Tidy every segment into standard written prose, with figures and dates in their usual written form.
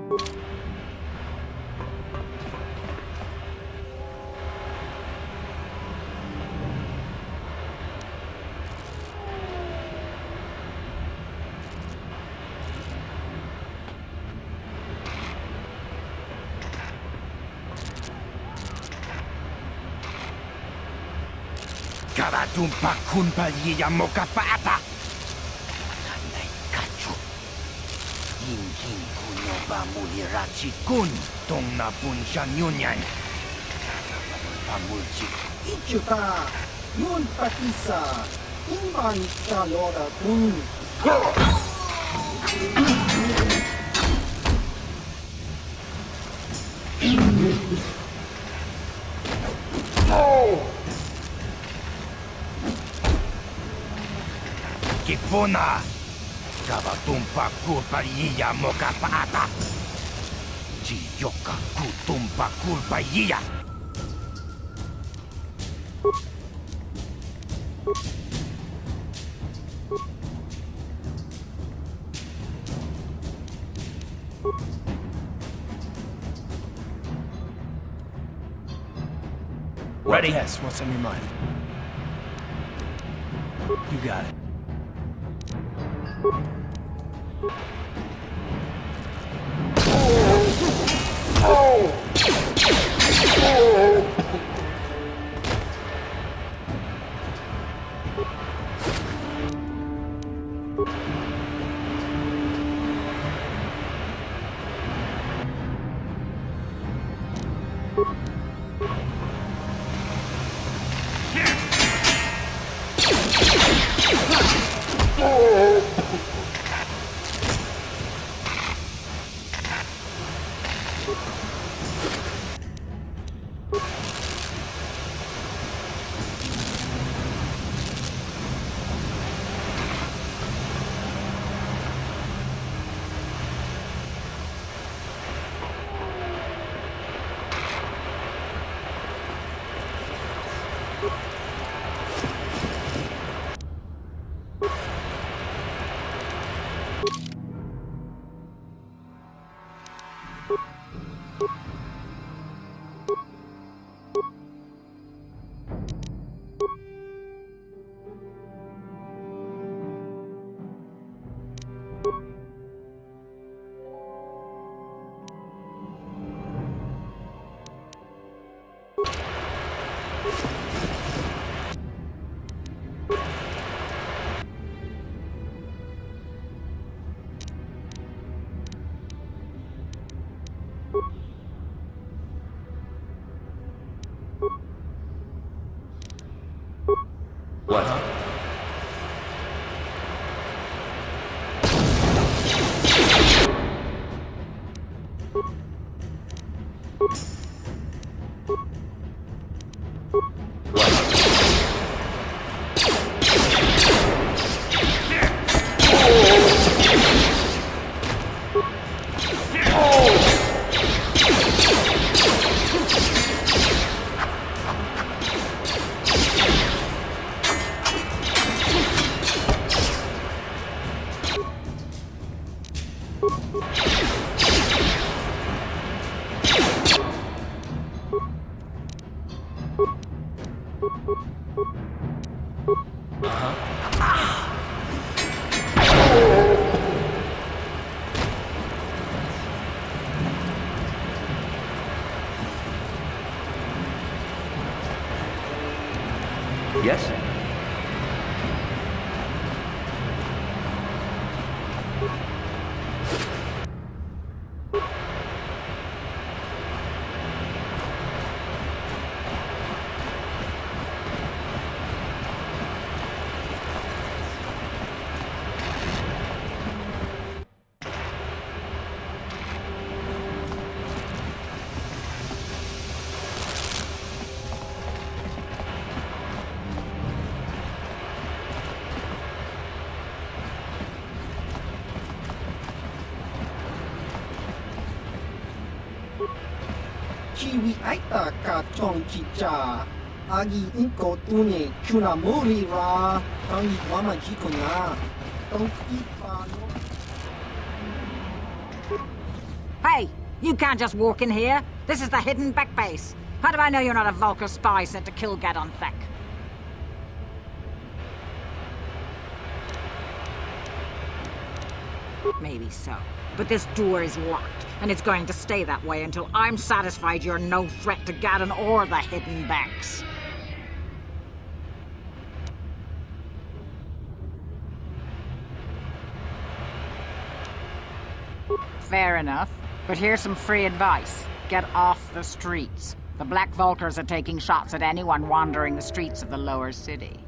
Karatumpa kunpa liya mokapata. Nanay kachu. Hingin kuno ba mulirachi kun tong napun siya nyunyan. Pamulchik. Ichuta, yun patisa, imban kalora kun. Kipuna. Karatumpa kulpa liya mokapata. Chiyoka kutumpa kulpa liya. Ready? Yes, what's on your mind? You got it. What? Yes? Chiwi aita ka chong chicha. Agi inko tune chuna muri ra. Tangi wama jikona. Tong ipa no. Hey, you can't just walk in here. This is the hidden back base. How do I know you're not a Vulcar spy sent to kill Gadon Thek? Maybe so. But this door is locked, and it's going to stay that way until I'm satisfied you're no threat to Gadon or the hidden backs. Fair enough. But here's some free advice. Get off the streets. The Black Vulcars are taking shots at anyone wandering the streets of the lower city.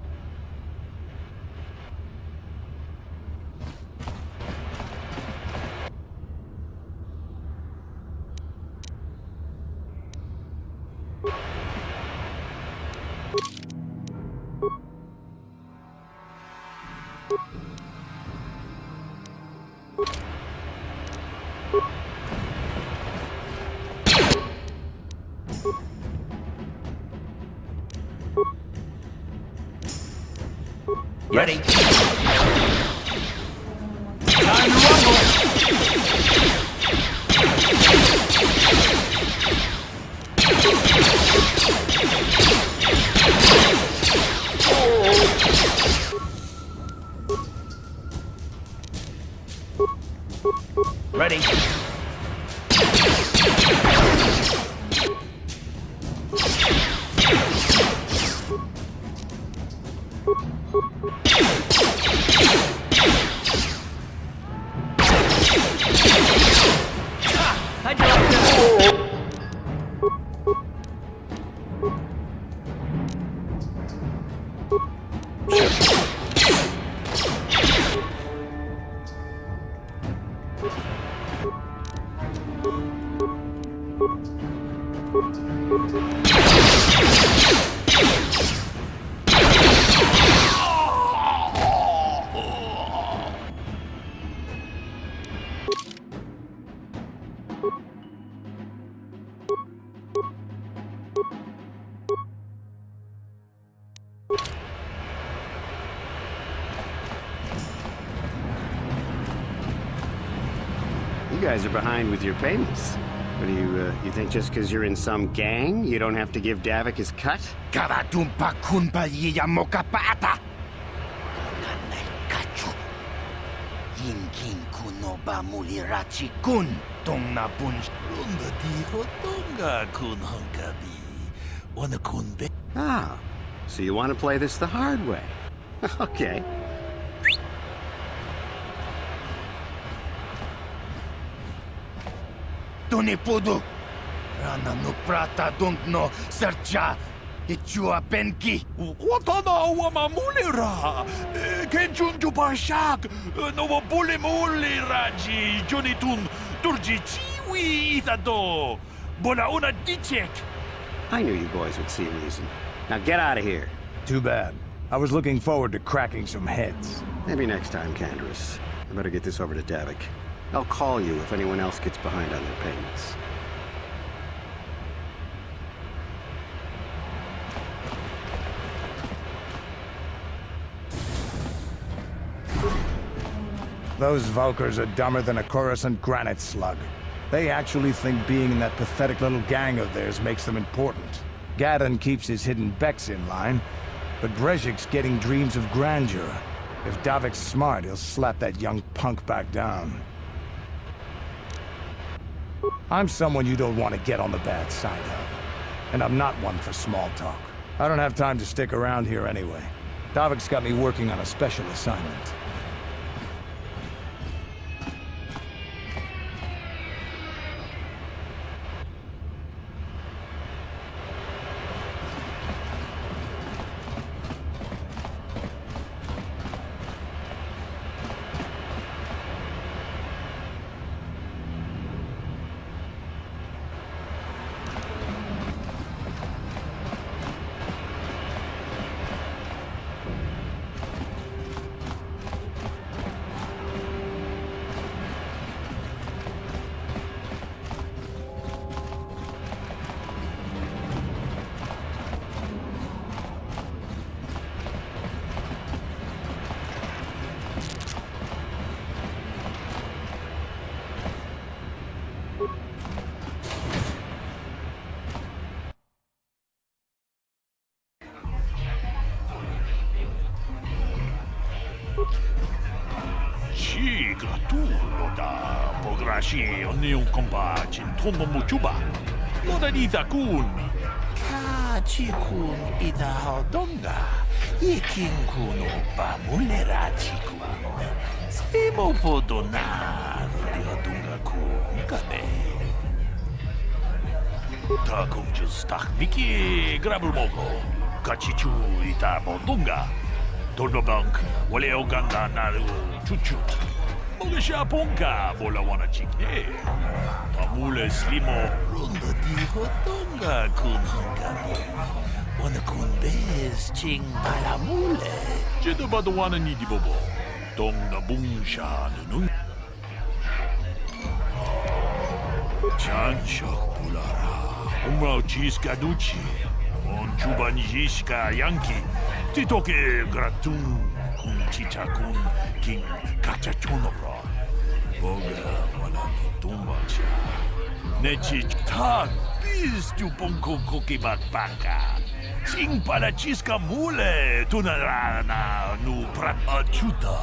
Ready? Time to rumble! Ready? How'd you like that? You guys are behind with your payments. What do you think just because you're in some gang, you don't have to give Davik his cut? Karatumpa kunpa yiya mokapata. Kananay kachu. Yinkin kuno ba mulirachi kun. Tong na bunch. Runga dijo tonga kun honkabi. Wana kun be. Ah, so you want to play this the hard way. Okay. Tuni pudu. Rana no prata don't no sercha. Ichua penki. Watana wamamulira. Kenjunju bashak. Novo bulimuli raji. Jonitun turji chiwi itado. Bona una dichek. I knew you boys would see reason. Now get out of here. Too bad. I was looking forward to cracking some heads. Maybe next time, Canderous. I better get this over to Davik. I'll call you if anyone else gets behind on their payments. Those Vulcars are dumber than a Coruscant granite slug. They actually think being in that pathetic little gang of theirs makes them important. Gadon keeps his hidden Becks in line, but Brezhik's getting dreams of grandeur. If Davik's smart, he'll slap that young punk back down. I'm someone you don't want to get on the bad side of. And I'm not one for small talk. I don't have time to stick around here anyway. Davik's got me working on a special assignment. da pograshi onion kompa chin tomo muchuba. Loda dita kun. Kachi kun ida hodonga. Ikin kun opa mulera chikun. Simo podonar di hodonga kun kane. Ta kum just tak miki grabul mogo. Kachichu ita bodonga. Tordobank, wale oganda naru chuchut. Mogesha ponka, bola wana chikne. Pamule slimo. Runda di hotonga kun hangabi. Wana kun bez ching palamule. Jeda bado wana ni di bobo. Tong na bungsha nunu. Chanchok pulara. Umrao chiska duchi. On chuban jiska yanki. Titoke gratun kun chicha kun king kachachonobra. Boga wala ni tumbacha. Nechi tan bis tu ponko koki bakbaka. Ching para chiska mule tunarana nu prat achuta.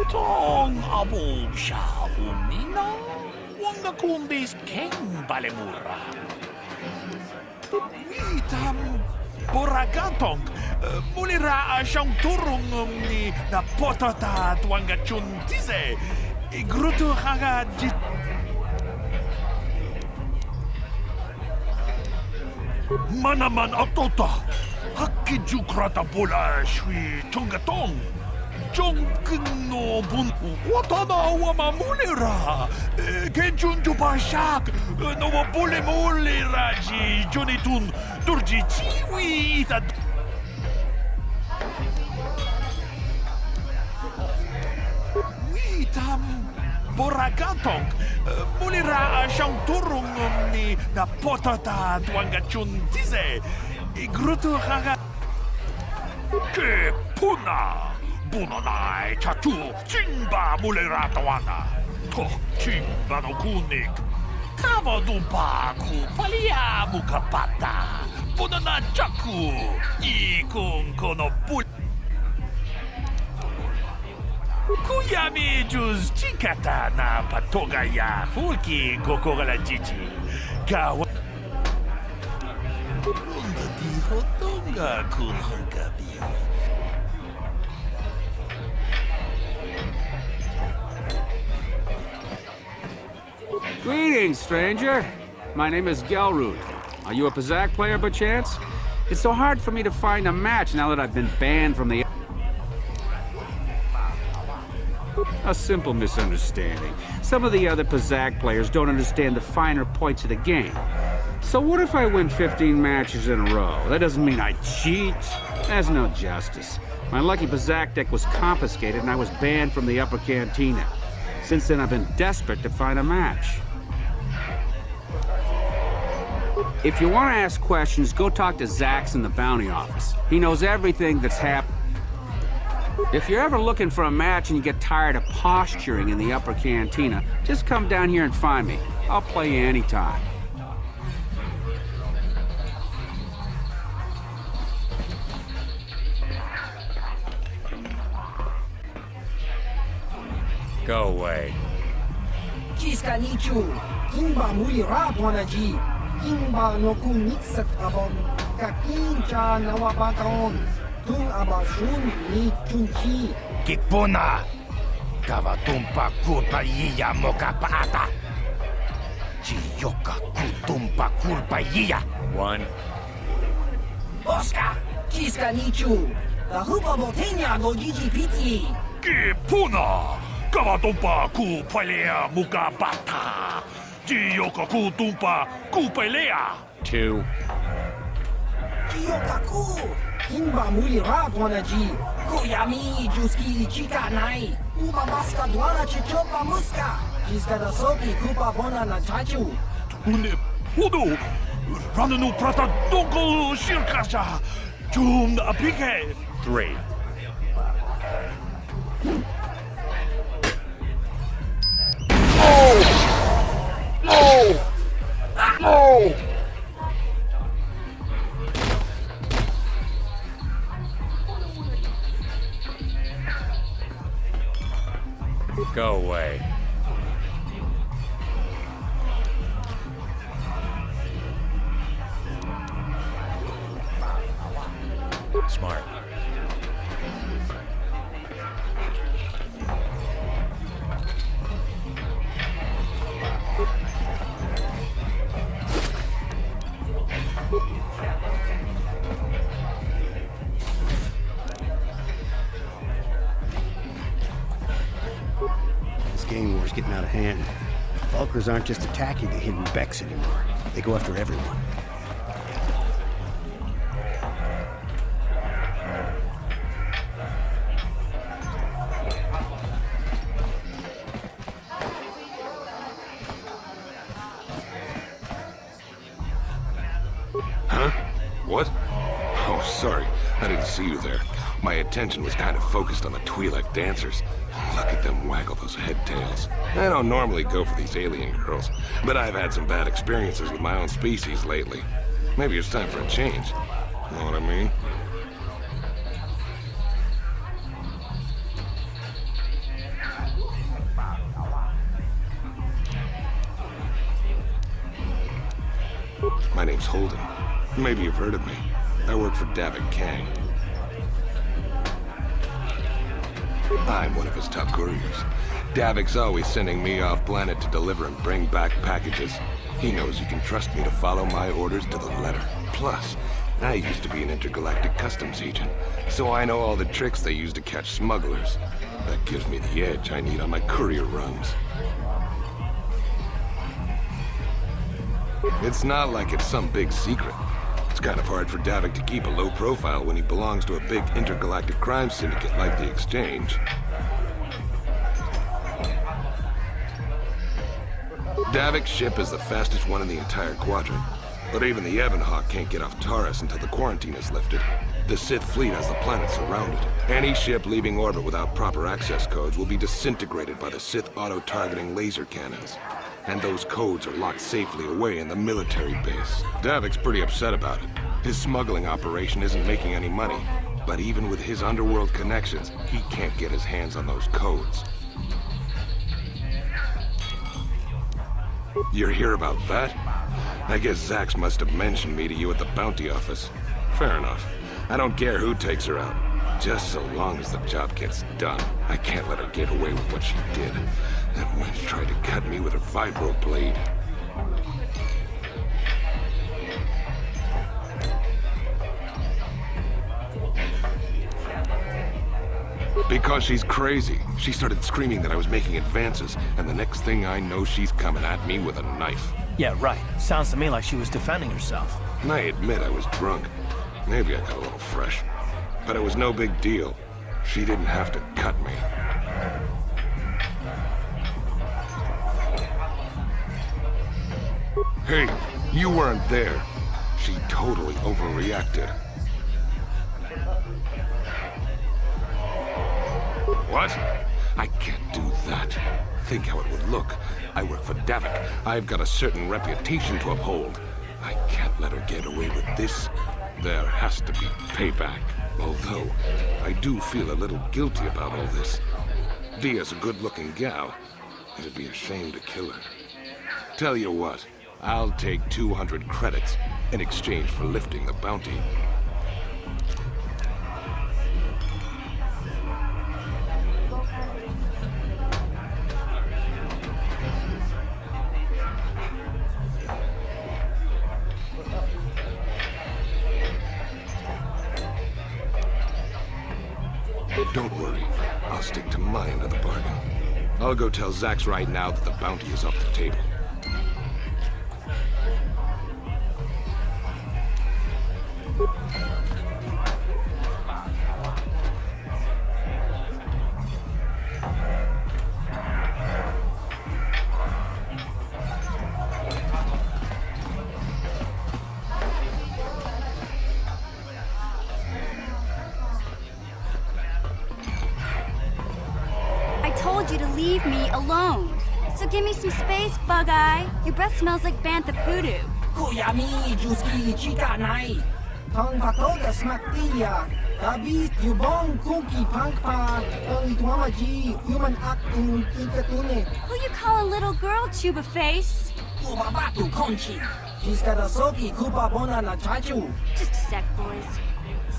Tong abo sha umina. Wanga kun bis king balemura. Witam Boragatong, mulira siyang turong ni na potata tuwanga chuntize. Igruto haga jit. Manaman atota, hakijukrata bola shui chongatong. Chongkno bun watana wama mulira. Kenchunju bashak, no bule mulira ji jonitun. Turji chiwi ita. Witam boragatong mulira siyang turong ni na potata tuwanga chuntize. Igruto haga. Ke puna bunonai chatu chimba mulira tawana. To chimba no kunik. Kavadumpa ku palia mukapata. Bunana chaku. Ikun kono pul. Kuyami juz chikata na patoga ya hulki kokogala chichi. Kawa. Runda di hotonga kun hangabi. Greetings, stranger. My name is Gelrud. Are you a Pazak player by chance? It's so hard for me to find a match now that I've been banned from the... A simple misunderstanding. Some of the other Pazak players don't understand the finer points of the game. So what if I win 15 matches in a row? That doesn't mean I cheat. That's no justice. My lucky Pazak deck was confiscated and I was banned from the upper cantina. Since then, I've been desperate to find a match. If you want to ask questions, go talk to Zax in the bounty office. He knows everything that's happened. If you're ever looking for a match and you get tired of posturing in the upper cantina, just come down here and find me. I'll play you anytime. Go away. Chiska nichu, kimba mulira tuanaji, kimba no kunixat abon, kakincha nawabakaon, tung abasun ni chunchi. Kipuna. Kavatumpa kulpa yiya moka paata. Chiyoka kutumpa kulpa yiya. One. Oscar, chiska nichu, the hupa botenya go gigi piti. Kipuna. Kavatumpa ku palea muka bata. Jiyoka kutumpa ku palea. Two. Kiyokaku, kimba mulira tuanaji, koyami juski chika nai, ubabaska dwana chichopa muska, chiska da soki kupa bona na chachu. Une podo. Rananu prata donko shirkasha. Jum apike. Three. Smart. This gang war's getting out of hand. Vulkars aren't just attacking the hidden Becks anymore. They go after everyone. Huh? What? Oh, sorry. I didn't see you there. My attention was kind of focused on the Twi'lek dancers. Look at them waggle those head tails. I don't normally go for these alien girls, but I've had some bad experiences with my own species lately. Maybe it's time for a change. Know what I mean? My name's Holden. Maybe you've heard of me. I work for Davik Kang. I'm one of his top couriers. Davik's always sending me off planet to deliver and bring back packages. He knows he can trust me to follow my orders to the letter. Plus, I used to be an intergalactic customs agent, so I know all the tricks they use to catch smugglers. That gives me the edge I need on my courier runs. It's not like it's some big secret. It's kind of hard for Davik to keep a low profile when he belongs to a big intergalactic crime syndicate like the Exchange. Davik's ship is the fastest one in the entire quadrant. But even the Ebonhawk can't get off Taris until the quarantine is lifted. The Sith fleet has the planet surrounded. Any ship leaving orbit without proper access codes will be disintegrated by the Sith auto-targeting laser cannons. And those codes are locked safely away in the military base. Davik's pretty upset about it. His smuggling operation isn't making any money. But even with his underworld connections, he can't get his hands on those codes. You're here about that? I guess Zax must have mentioned me to you at the bounty office. Fair enough. I don't care who takes her out. Just so long as the job gets done. I can't let her get away with what she did. That wench tried to cut me with her vibro blade. Because she's crazy. She started screaming that I was making advances, and the next thing I know, she's coming at me with a knife. Yeah, right. Sounds to me like she was defending herself. And I admit I was drunk. Maybe I got a little fresh. But it was no big deal. She didn't have to cut me. Hey, you weren't there. She totally overreacted. What? I can't do that. Think how it would look. I work for Davik. I've got a certain reputation to uphold. I can't let her get away with this. There has to be payback. Although, I do feel a little guilty about all this. Dia's a good-looking gal. It'd be a shame to kill her. Tell you what, I'll take 200 credits in exchange for lifting the bounty. Don't worry. I'll stick to my end of the bargain. I'll go tell Zax right now that the bounty is off the table. You to leave me alone. So give me some space, Bug-Eye. Your breath smells like bantha voodoo. Kuyami, Juski, Chica Nai. Tong Patoga Smaktia. Tabis, Yubong, Kunki, Pankpa. Only Tuamaji, Human Acting, Inkatune. Who you call a little girl, Chuba Face? Kubabatu Conchi. She's got a soki, Kupa Bona na Chachu. Just a sec, boys.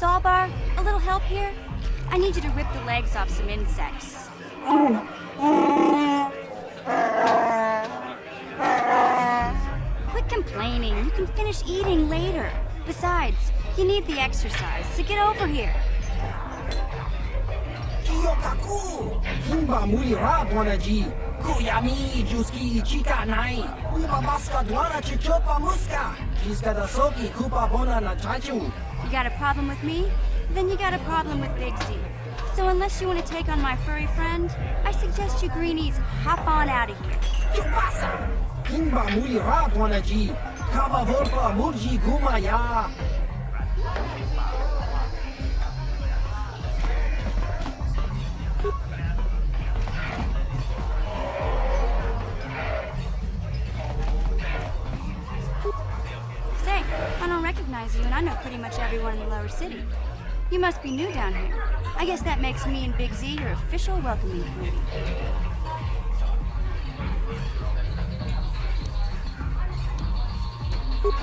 Zalbar, a little help here? I need you to rip the legs off some insects. Quit complaining. You can finish eating later. Besides, you need the exercise, so get over here. Kiyokaku! Himba mulira bonaji! Kuyami juski chika nai! Uba baska dwana chichopa muska! Jiska da soki kupa bona na chachu! You got a problem with me? Then you got a problem with Big Z. So unless you want to take on my furry friend, I suggest you greenies hop on out of here. Chupasa! Himba mulira bonaji! Kaba volpa mulji gumaya! Say, I don't recognize you, and I know pretty much everyone in the lower city. You must be new down here. I guess that makes me and Big Z your official welcoming committee.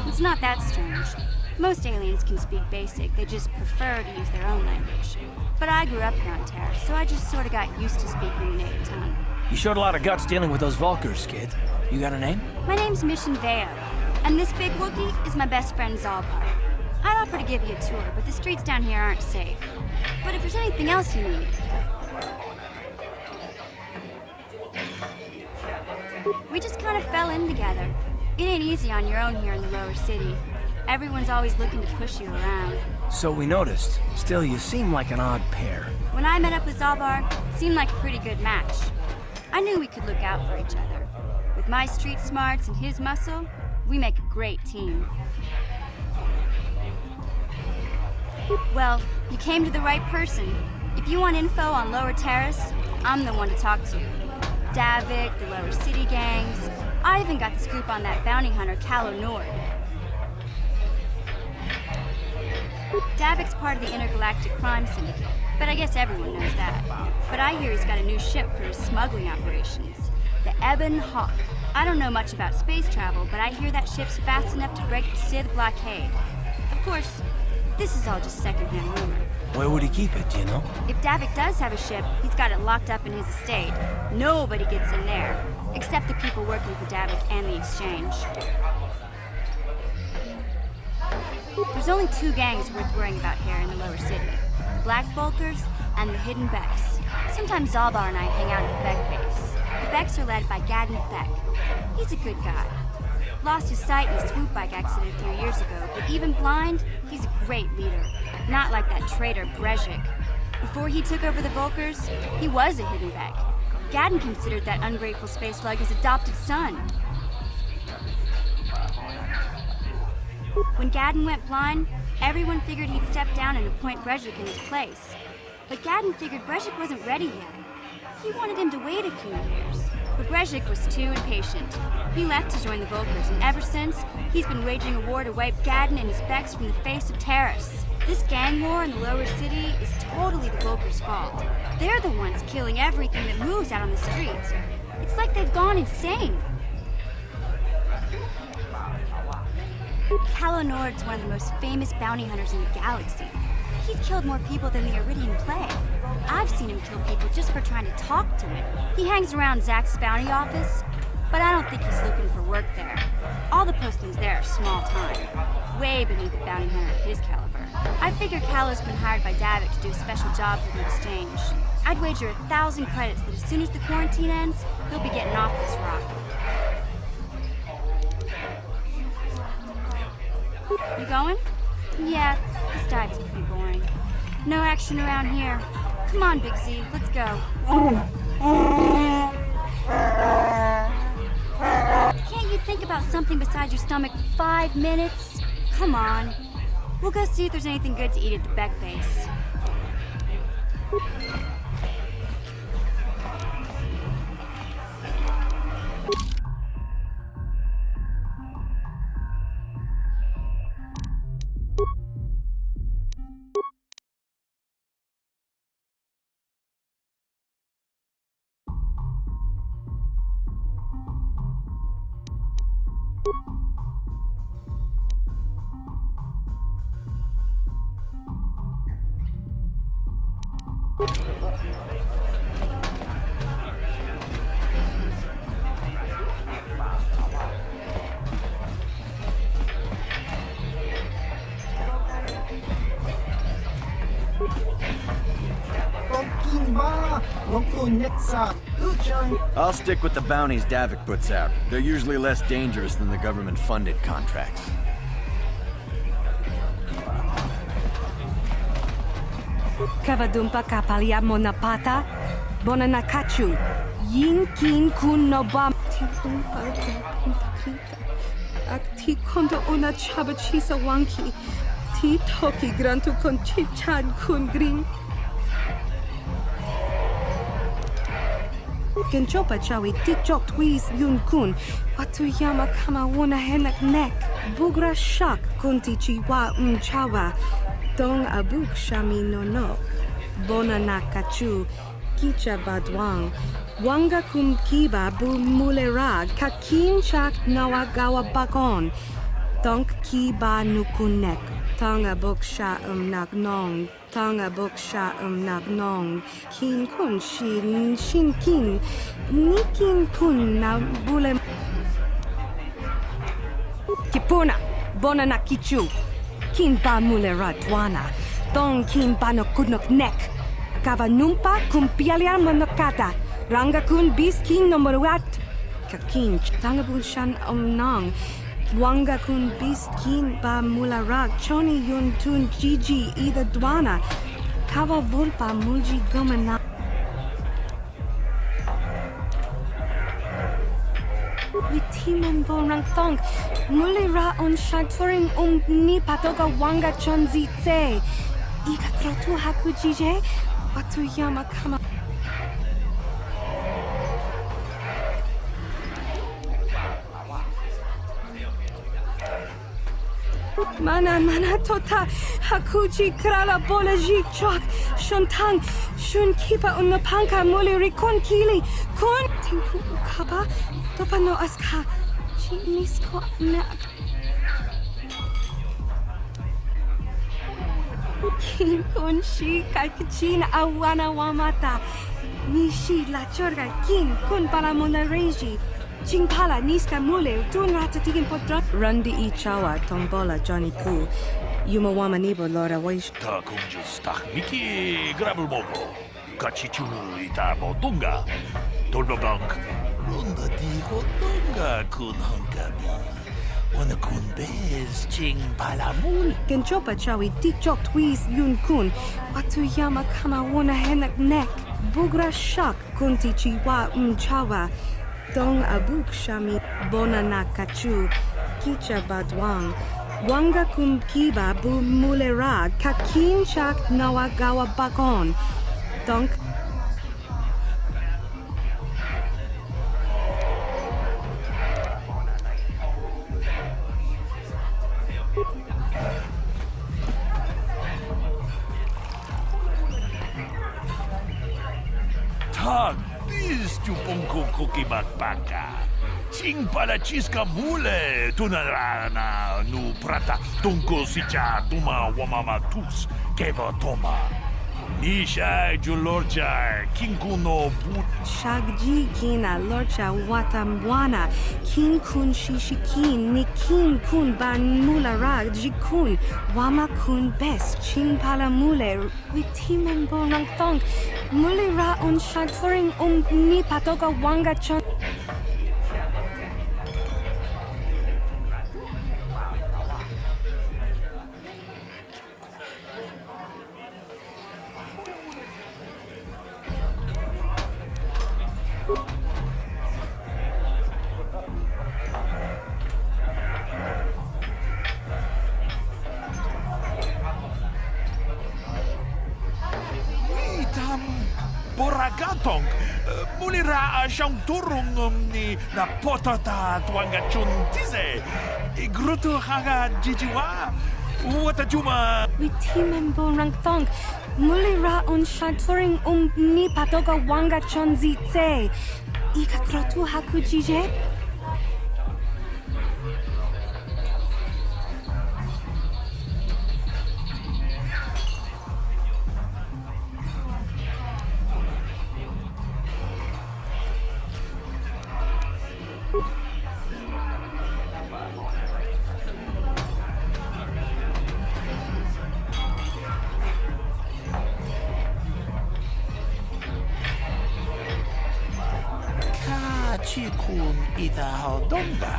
It's not that strange. Most aliens can speak basic, they just prefer to use their own language. But I grew up here on Terra, so I just sort of got used to speaking the native tongue. You showed a lot of guts dealing with those Vulkars, kid. You got a name? My name's Mission Veo, and this big Wookiee is my best friend Zalbar. I'd offer to give you a tour, but the streets down here aren't safe. But if there's anything else you need... We just kind of fell in together. It ain't easy on your own here in the lower city. Everyone's always looking to push you around. So we noticed. Still, you seem like an odd pair. When I met up with Zalbar, it seemed like a pretty good match. I knew we could look out for each other. With my street smarts and his muscle, we make a great team. Well, you came to the right person. If you want info on Lower Terrace, I'm the one to talk to. Davik, the Lower City gangs. I even got the scoop on that bounty hunter, Calo Nord. Davik's part of the intergalactic crime syndicate, but I guess everyone knows that. But I hear he's got a new ship for his smuggling operations, the Ebon Hawk. I don't know much about space travel, but I hear that ship's fast enough to break the Sith blockade. Of course, this is all just secondhand rumor. Where would he keep it, do you know? If Davik does have a ship, he's got it locked up in his estate. Nobody gets in there, except the people working for Davik and the exchange. There's only two gangs worth worrying about here in the lower city. The Black Vulkars and the Hidden Becks. Sometimes Zalbar and I hang out at the Beck base. The Becks are led by Gadden Beck. He's a good guy. Lost his sight in a swoop bike accident a few years ago, but even blind, he's a great leader. Not like that traitor Brezhik. Before he took over the Vulkars, he was a Hidden Beck. Gadden considered that ungrateful space slug his adopted son. When Gadden went blind, everyone figured he'd step down and appoint Brezhik in his place. But Gadden figured Brezhik wasn't ready yet. He wanted him to wait a few years. But Brezhik was too impatient. He left to join the Vulkars, and ever since, he's been waging a war to wipe Gadden and his Becks from the face of Taris. This gang war in the lower city is totally the Vulkars' fault. They're the ones killing everything that moves out on the streets. It's like they've gone insane. Calo Nord's one of the most famous bounty hunters in the galaxy. He's killed more people than the Iridian Plague. I've seen him kill people just for trying to talk to him. He hangs around Zach's bounty office, but I don't think he's looking for work there. All the postings there are small time, way beneath a bounty hunter of his caliber. I figure Calo's been hired by Davik to do a special job for the exchange. I'd wager 1,000 credits that as soon as the quarantine ends, he'll be getting off this rock. You going? Yeah, this dive's pretty boring. No action around here. Come on, Big Z, let's go. Can't you think about something besides your stomach for 5 minutes? Come on. We'll go see if there's anything good to eat at the Beck base. Kunetsa, Uchan. I'll stick with the bounties Davik puts out. They're usually less dangerous than the government-funded contracts. Kavadumpa kapalia monapata, bonanakachu, yin kin kun no bam. Akti kondo ona chaba chisa wanki, ti toki grantu kon chichan kun green. Genchopa chawi tikchok twis yun kun, watu yama kama wona henak nek, bugra shak kunti chiwa chawa, dong abuk shami no, bona nakachu, kicha badwang, wanga kum kiba bu mulera, kakin chak nawagawa bakon, donk kiba nukunek, tonga buk sha nagnong. Tanga boksha nagnong, kin kun shin kin, nikin kun na bule. Kipuna, bona na kichu, kin ba mulera dwana, tong kin ba no kudnok nek, kava numpa kum pialia manokata, ranga kun bis kin no moruat, kakin tanga bulshan nong. Wanga kun bis kin ba mularak choni yun tun gigi ida dwana kava vulpa mulji gomana witiman borang tong mulira on shaturing ni patoga wanga chonzi tse ika krotu haku jije watu yama kama Mana tota hakuji krala bolaji chok shuntang shun kipa unapanka muli rikon kili kun tinku ukaba topano aska chinisko na kin kun shi kakichin awana wamata nishi la chorga kin kun para monareji Chingpala niska mule tun ratatigin podra Rundi I chawa tombola Johnny Poo Yumawama nibo lora waish Ta kunjus tak miki grabul mogo Kachichu ita bodunga Dolbabank Runda di hodunga kun hankabi Wana kun bez chingpala mul Genchopa chawi tikchok twis yun kun Watu yama kama wana henak nek Bugra shak kunti chiwa chawa Dong abuk shami bona nakachu, kicha badwang, wanga kum kiba bu mulera, kakin chak nawagawa bakon, donk. Tag! Stupongko koki bakbaka. Ching pala chiska mule tunarana nu prata tunko sicha tuma wamama tus keva toma. Nisha julorcha kinkuno but. Shagji kina lorcha watamwana kin kun shishikin ni kin kun ban mulara jikun wama kun bes ching pala mule witiman bonang tong mulira on shaturing ni patoga wanga chon. Boragatong, mulira siyang turong ni na potata tuanga chuntize. Igruto hanga jijiwa. Wata juma. Witiman borang tong mulira on shaturing ni patoga wanga chonzi tse. Ika krotu haku jije. 지군 이다하던가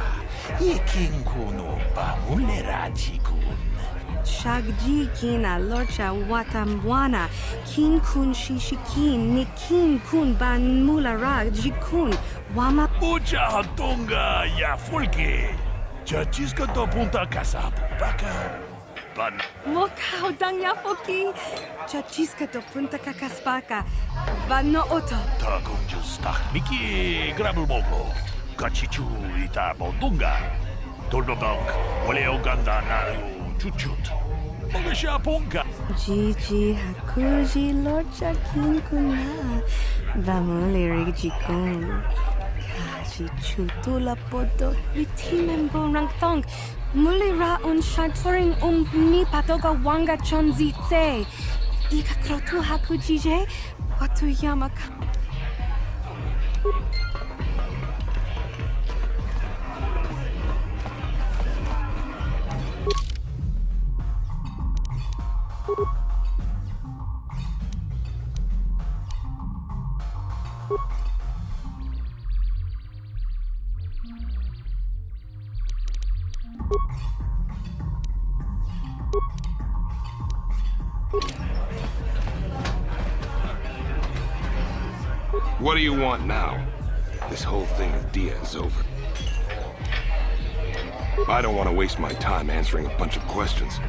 이킹군우 바물레라지군. Shagji kina lorcha watamwana, kin kun shishikin, nikin kun ban mulara jikun, wama. 우자하던가 야풀기. 저 지스카도 punta casa baka. Ban. Mokao dangya foki, chachiska to punta kakaspaka, bano oto. 다공주 스타미키 그라블 먹고 같이 주이다 보던가. 돌도방 원래오간다 나루. Чуть-чуть. Малыша понка. Gigi hakuji lorcha kin kuna, bamulirig jikun. Kaji chutula podo, witimen bonrang thong. Mulira un shaturing ni patoga wanga chonzitse. Ika krotu hakujije, watu yamaka. What do you want now? This whole thing with Dia is over. I don't want to waste my time answering a bunch of questions.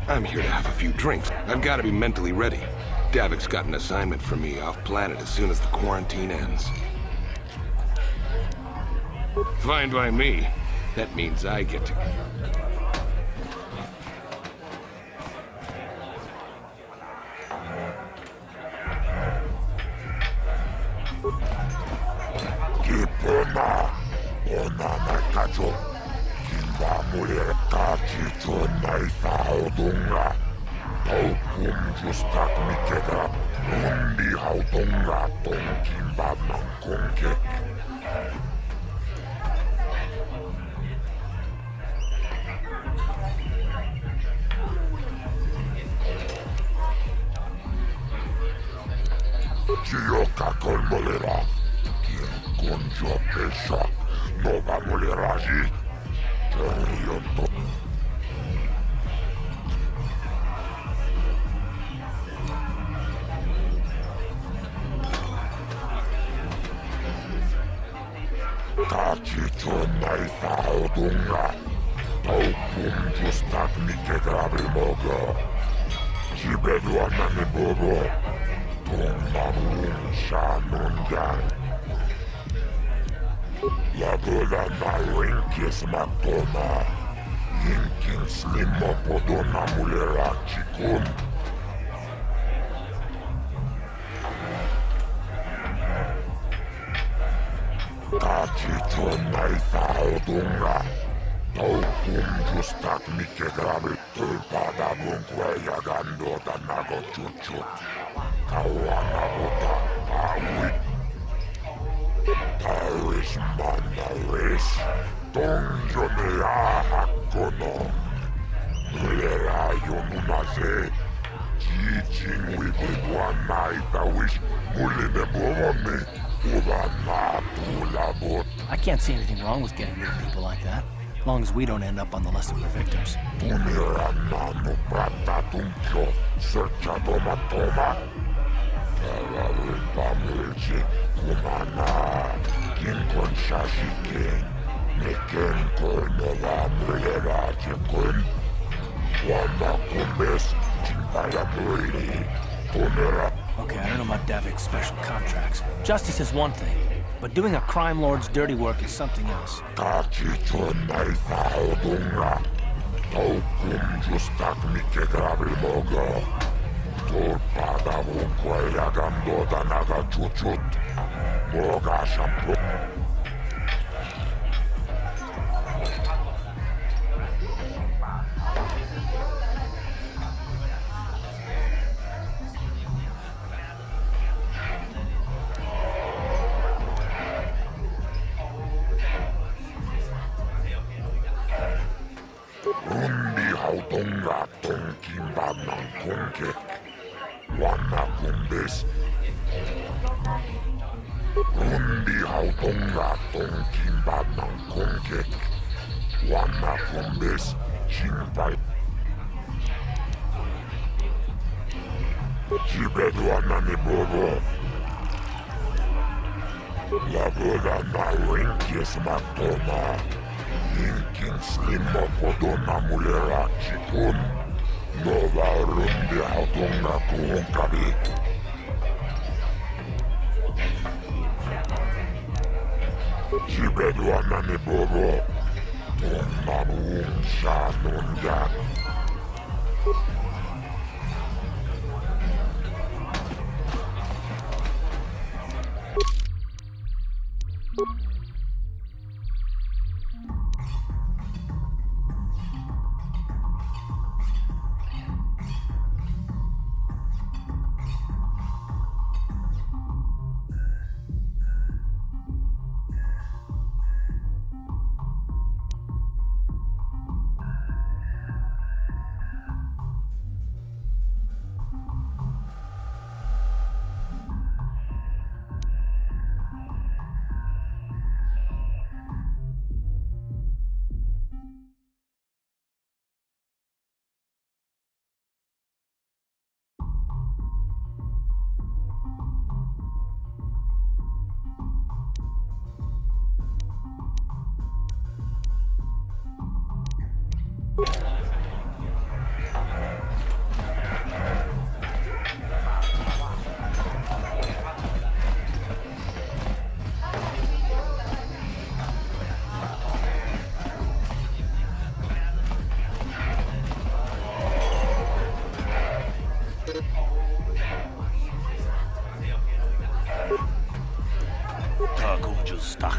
I'm here to have a few drinks. I've got to be mentally ready. Davik's got an assignment for me off-planet as soon as the quarantine ends. Fine by me. That means I get to... Kipona, onana kacho, kimba mulir kachi chonai saodunga, taukum justak mikeda, undi haudunga ton kimba mankonke. Chioka con molera. Conjo pesha, no va moleraji. Terioto. Kachi chonai saodunga. Taukum justak mike grabi mogo. Chibedu anani bobo. Tumamum shanungan. La bola na rinkis matona. Yinkin slimo podona mulera chikun. Kachi chonai saodunga. Taukum justak mike grabi. Tulpada bunkwe yagando da nago chuchut. Kawana bota awit. Taris manaris, donjo me ahakono. Mulera yonunaze, jijin wibidwana itawish, muline bovome, ubana tulabot. I can't see anything wrong with getting rid of people like that, as long as we don't end up on the list of their victims. Tumira nano prata tunkyo, searcha toma toma. Tarawi pamilchi. Kumana, kinkon shashikin, niken kornova mulera chikun, wama kumbes, chimpalapuri, kumera. Okay, I don't know about Davik's special contracts. Justice is one thing, but doing a crime lord's dirty work is something else. Kachi chonai saodunga, taukum justak mike grabil mogo, tulpada bunkwe yagando da naga chuchut. Moga shampoo. Undi hautonga tonkimba mankonke. Wana kumbes. Rundi hautonga tongkin badnang kongkek. Wanna kombes chimpai. Chibeduana ni bobo. La boda na winkis matoma. Inkin slimmo podona mulera chikun. Nova rundi hautonga kuhunkabi. Chibeduana ni bobo. Tonnabuun shanunja.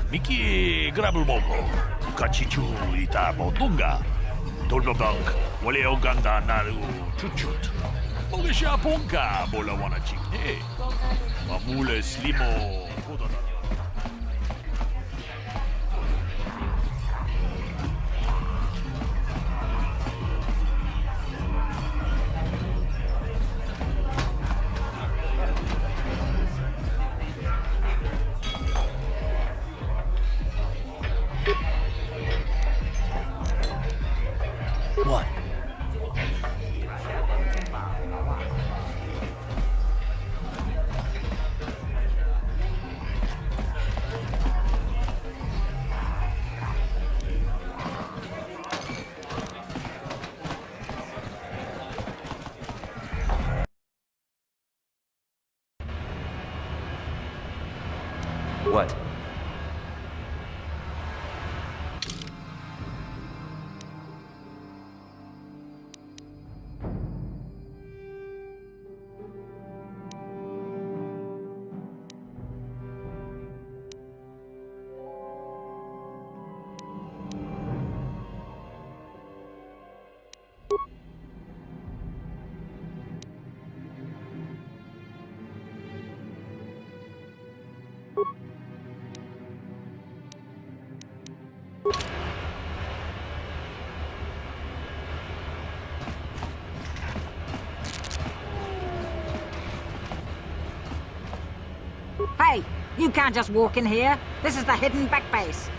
Miki grabbelmoko, kachichu ita bodunga, dolbabank, wale oganda naru chuchut. Mogesha ponka bola wana chikne, mamule slimo kodana. What? Hey, you can't just walk in here. This is the hidden back base.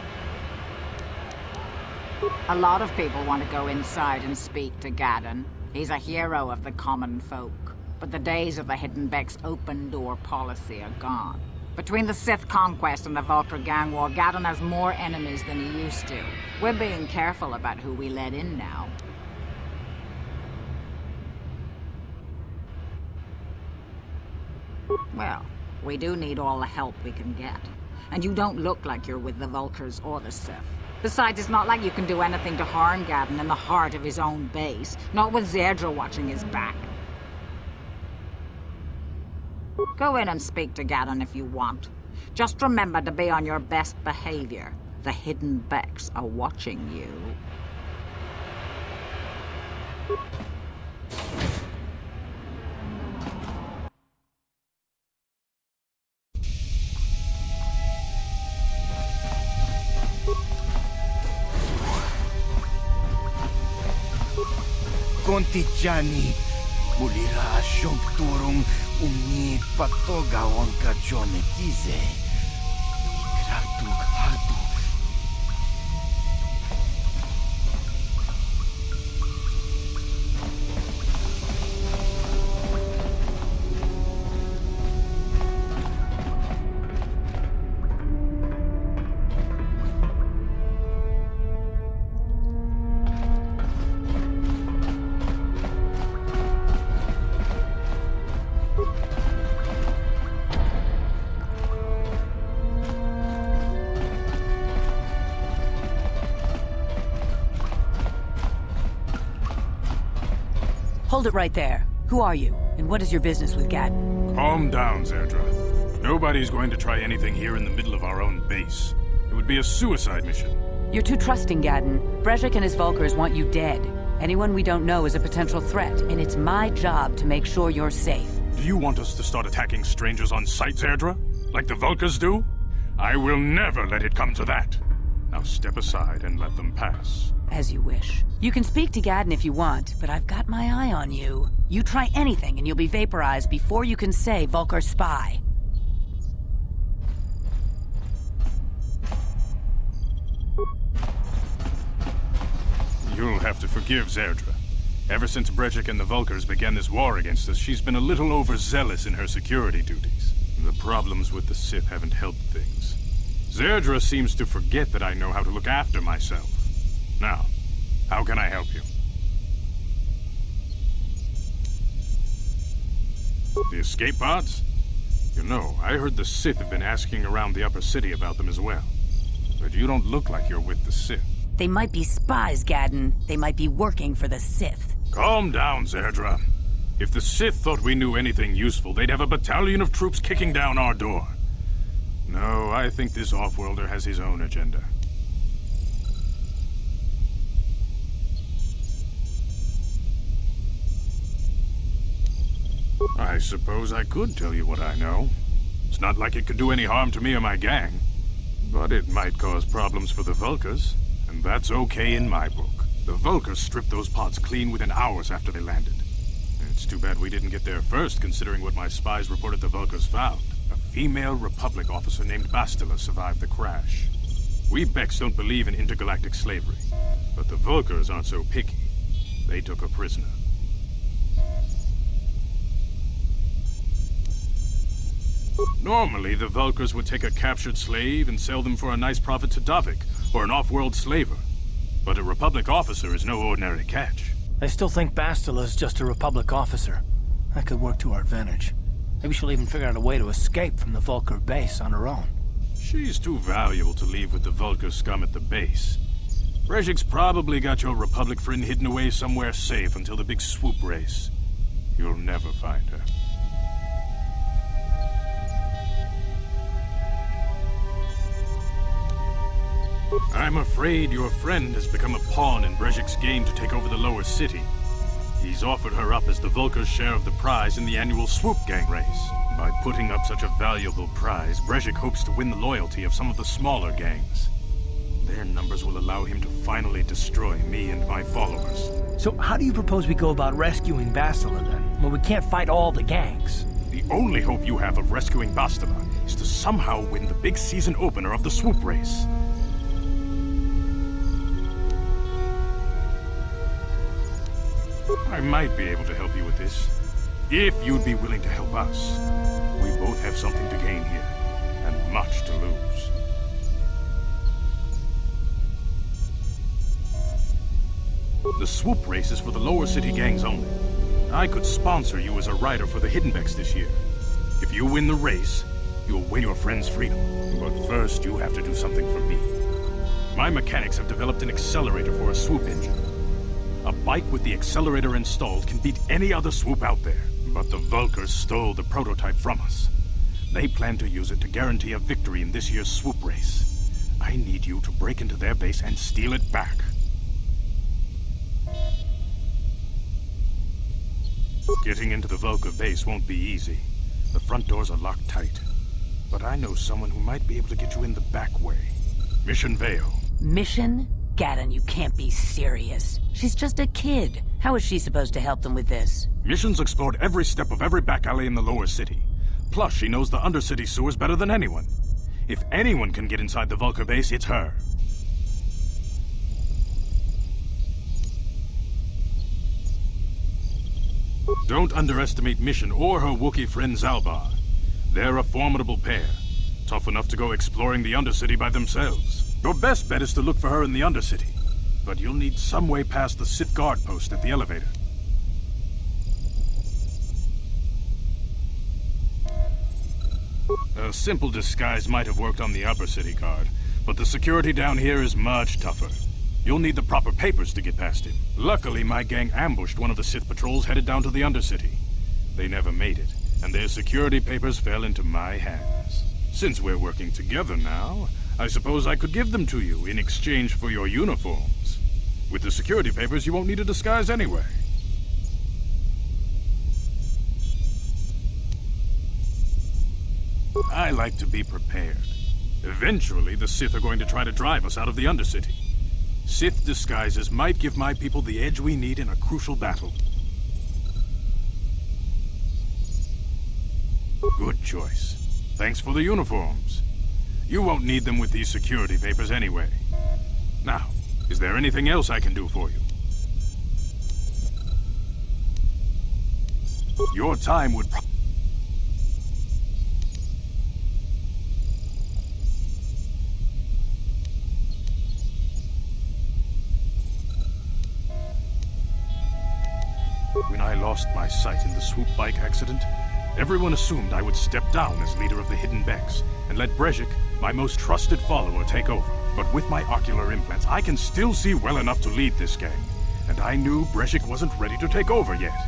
A lot of people want to go inside and speak to Gaddon. He's a hero of the common folk. But the days of the Hidden Beck's open door policy are gone. Between the Sith conquest and the Vulture gang war, Gaddon has more enemies than he used to. We're being careful about who we let in now. Well, we do need all the help we can get. And you don't look like you're with the Vultures or the Sith. Besides, it's not like you can do anything to harm Gaddon in the heart of his own base. Not with Zerdra watching his back. Go in and speak to Gaddon if you want. Just remember to be on your best behavior. The Hidden Becks are watching you. Kontichani, mulira shong turung uni patoga onka chone kize. Hold it right there. Who are you, and what is your business with Gaddon? Calm down, Zerdra. Nobody's going to try anything here in the middle of our own base. It would be a suicide mission. You're too trusting, Gaddon. Brezhik and his Vulkars want you dead. Anyone we don't know is a potential threat, and it's my job to make sure you're safe. Do you want us to start attacking strangers on sight, Zerdra? Like the Vulkars do? I will never let it come to that. Now step aside and let them pass. As you wish. You can speak to Gaddon if you want, but I've got my eye on you. You try anything and you'll be vaporized before you can say Vulkar spy. You'll have to forgive Zerdra. Ever since Brezhik and the Vulkars began this war against us, she's been a little overzealous in her security duties. The problems with the Sith haven't helped things. Zerdra seems to forget that I know how to look after myself. Now, how can I help you? The escape pods? You know, I heard the Sith have been asking around the upper city about them as well. But you don't look like you're with the Sith. They might be spies, Gaddon. They might be working for the Sith. Calm down, Zerdra. If the Sith thought we knew anything useful, they'd have a battalion of troops kicking down our door. No, I think this off-worlder has his own agenda. I suppose I could tell you what I know. It's not like it could do any harm to me or my gang. But it might cause problems for the Vulkars, and that's okay in my book. The Vulkars stripped those pods clean within hours after they landed. It's too bad we didn't get there first, considering what my spies reported the Vulkars found. A female Republic officer named Bastila survived the crash. We Becks don't believe in intergalactic slavery, but the Vulkars aren't so picky. They took her prisoner. Normally, the Vulkars would take a captured slave and sell them for a nice profit to Davik, or an off-world slaver. But a Republic officer is no ordinary catch. I still think Bastila's just a Republic officer. That could work to our advantage. Maybe she'll even figure out a way to escape from the Vulkar base on her own. She's too valuable to leave with the Vulkar scum at the base. Brezhik's probably got your Republic friend hidden away somewhere safe until the big swoop race. You'll never find her. I'm afraid your friend has become a pawn in Brezhik's game to take over the lower city. He's offered her up as the Vulkar's share of the prize in the annual swoop gang race. By putting up such a valuable prize, Brezhik hopes to win the loyalty of some of the smaller gangs. Their numbers will allow him to finally destroy me and my followers. So how do you propose we go about rescuing Bastila then, when we can't fight all the gangs? The only hope you have of rescuing Bastila is to somehow win the big season opener of the swoop race. I might be able to help you with this, if you'd be willing to help us. We both have something to gain here, and much to lose. The swoop race is for the lower city gangs only. I could sponsor you as a rider for the Hidden Becks this year. If you win the race, you'll win your friend's freedom. But first, you have to do something for me. My mechanics have developed an accelerator for a swoop engine. A bike with the accelerator installed can beat any other swoop out there. But the Vulkars stole the prototype from us. They plan to use it to guarantee a victory in this year's swoop race. I need you to break into their base and steal it back. Getting into the Vulkar base won't be easy. The front doors are locked tight. But I know someone who might be able to get you in the back way. Mission Vale. Mission? Gaddon, you can't be serious. She's just a kid. How is she supposed to help them with this? Mission's explored every step of every back alley in the lower city. Plus, she knows the undercity sewers better than anyone. If anyone can get inside the Vulcar base, it's her. Don't underestimate Mission or her Wookiee friend Zalbar. They're a formidable pair, tough enough to go exploring the Undercity by themselves. Your best bet is to look for her in the Undercity, but you'll need some way past the Sith guard post at the elevator. A simple disguise might have worked on the Upper City guard, but the security down here is much tougher. You'll need the proper papers to get past him. Luckily, my gang ambushed one of the Sith patrols headed down to the Undercity. They never made it, and their security papers fell into my hands. Since we're working together now, I suppose I could give them to you in exchange for your uniforms. With the security papers, you won't need a disguise anyway. I like to be prepared. Eventually, the Sith are going to try to drive us out of the Undercity. Sith disguises might give my people the edge we need in a crucial battle. Good choice. Thanks for the uniforms. You won't need them with these security papers anyway. Now, is there anything else I can do for you? Your time would When I lost my sight in the swoop bike accident, everyone assumed I would step down as leader of the Hidden Becks and let Brezhik, my most trusted follower, take over. But with my ocular implants, I can still see well enough to lead this gang, and I knew Brezhik wasn't ready to take over yet.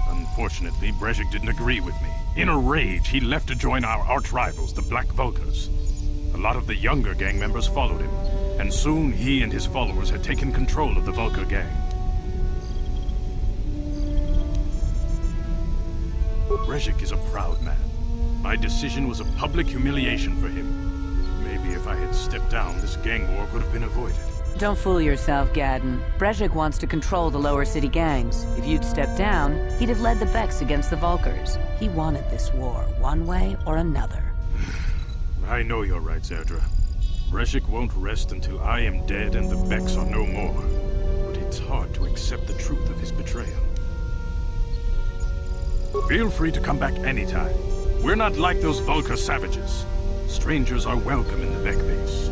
Unfortunately, Brezhik didn't agree with me. In a rage, he left to join our arch-rivals, the Black Vulcars. A lot of the younger gang members followed him, and soon he and his followers had taken control of the Vulcar gang. Brezhik is a proud man. My decision was a public humiliation for him. Maybe if I had stepped down, this gang war could have been avoided. Don't fool yourself, Gadden. Brezhik wants to control the lower city gangs. If you'd stepped down, he'd have led the Becks against the Vulcars. He wanted this war, one way or another. I know you're right, Zerdra. Brezhik won't rest until I am dead and the Becks are no more. But it's hard to accept the truth of his betrayal. Feel free to come back anytime. We're not like those Vulcar savages. Strangers are welcome in the Beck base.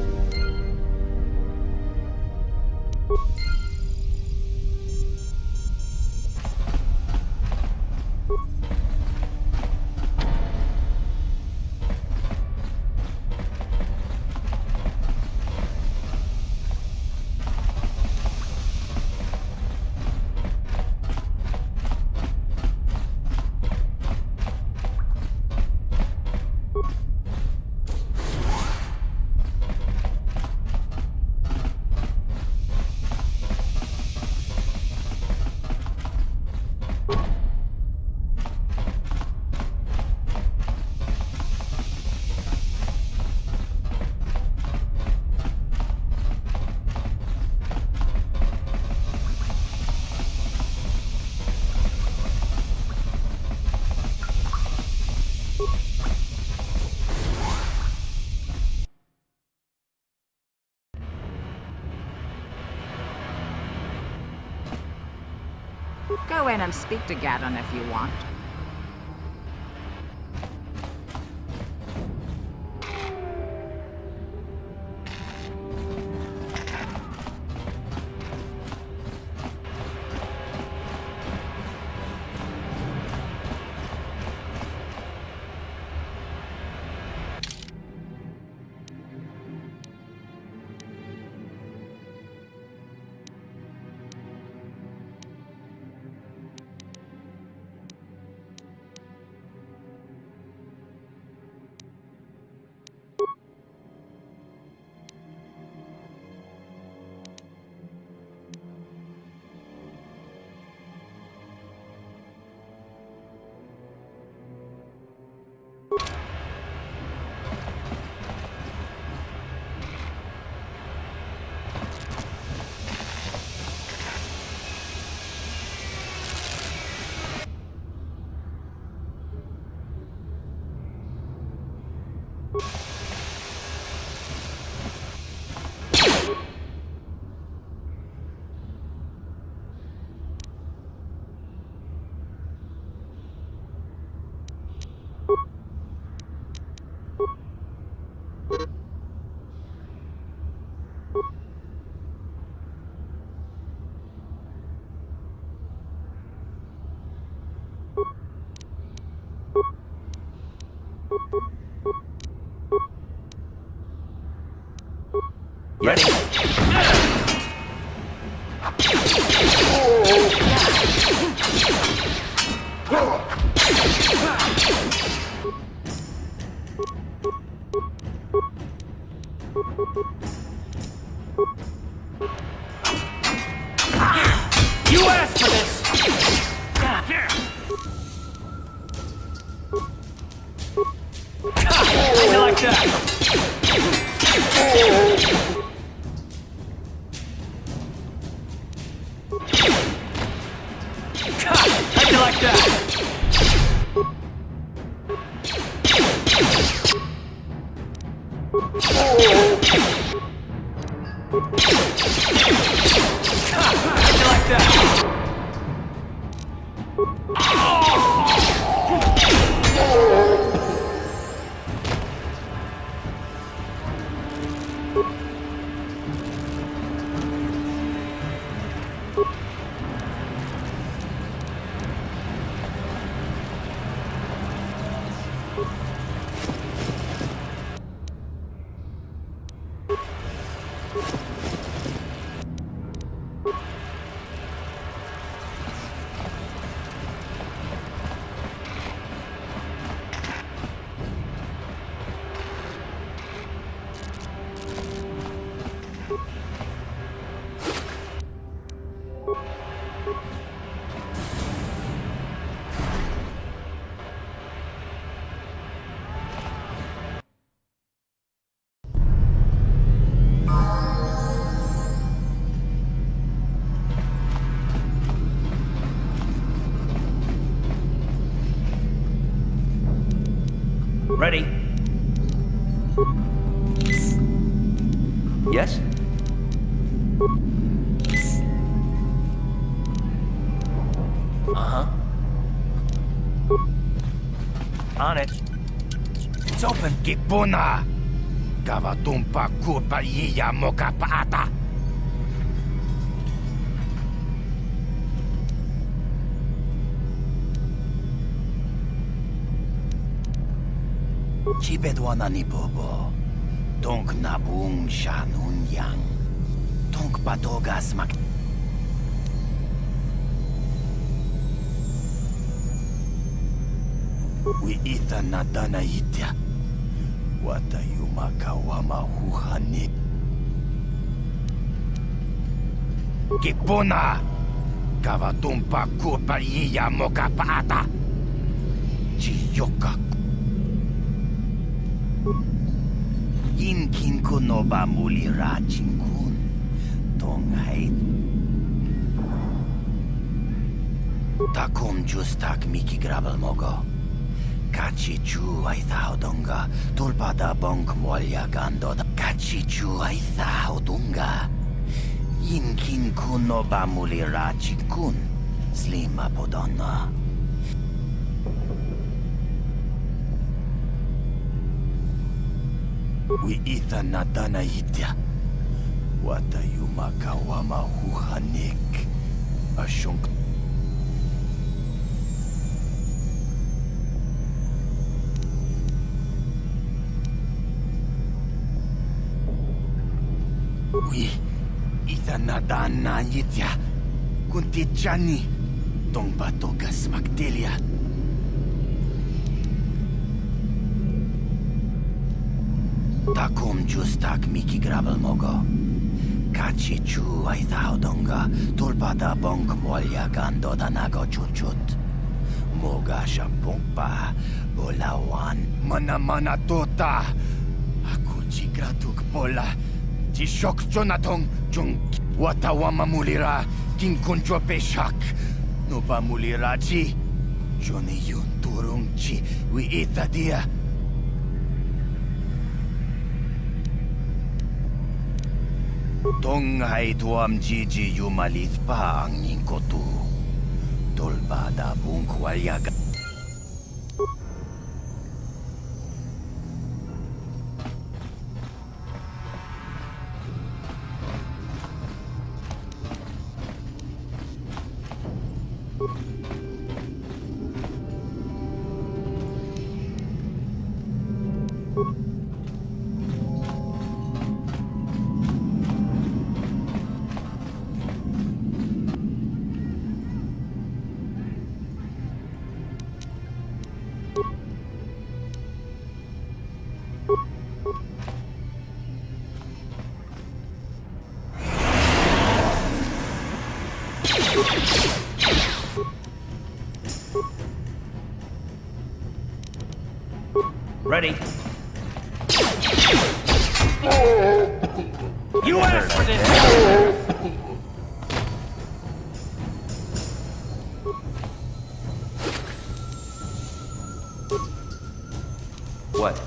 Go in and speak to Gadden if you want. Ready? You asked for this! How'd you like that? How'd you like that? How'd you like that? Ready? Yes? Uh-huh. On it. It's open. Kipuna! Kavatumpa kupa iya moka paata! Chibedwana ni bobo. Tonk nabung shanun yang. Tonk patogas mak. We ita nadana itya. Wata yumaka wama huhanit. Kipuna! Kavatumpa kupa iya moka paata! Chiyoka. Inkin kuno ba muli rachinkun. Tonghay. Takum justak miki grabal mogo. Kachichu ay thaudunga. Tulpada bonk molya gandoda. Kachichu ay thaudunga. Inkin kuno ba muli rachinkun. Slima podonna. We ita nadana itya. Wata yumaka wama huhanik. Ashunk. We ita nadana itya. Kunti chani. Tong batogas magdelia. Takum justak miki grabal mogo. Kachichu ay thaudonga. Tulpada bonk molya gando danago chuchut. Moga shampongpa. Bolawan. Mana tota. Aku chigratuk bola. Chishok jonatong. Jung. Watawama mulira. Kinkunjo peshak. Noba mulira chi. Joni yun turung chi. We ita dia. Tonghay tuam jiji yumalit pa ang ningkotu. Tolbada bung walyaga. Ready. You asked for this! What?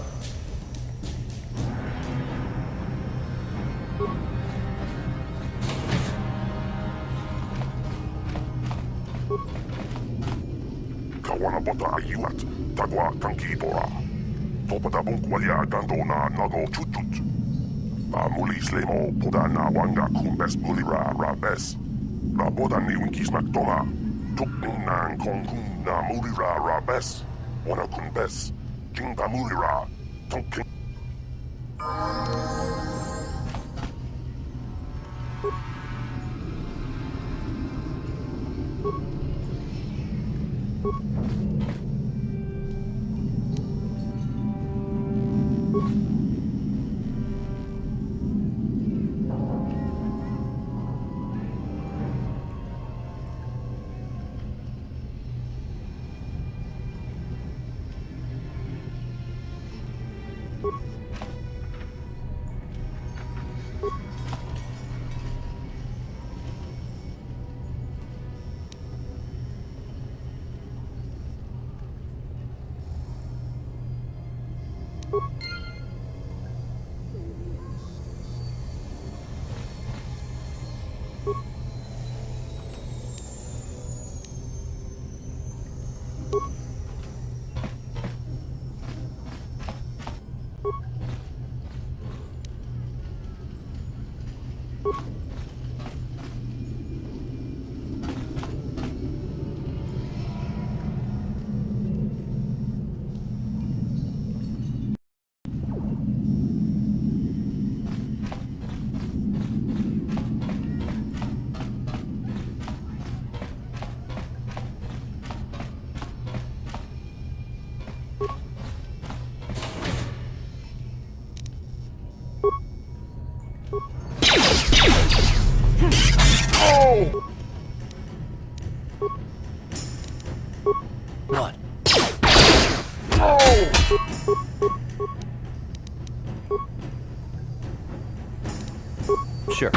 Kawana bota ayuat, tagwa tankibora. Topata bunkwalia gando na nago chutut. Muli slemo poda na wanga kumbes bulira rabes. La boda ni winkis naktoma. Tukun na nkongkun na mulira rabes. Wana kumbes. Jinga mulira. Tonkin. What? Sure.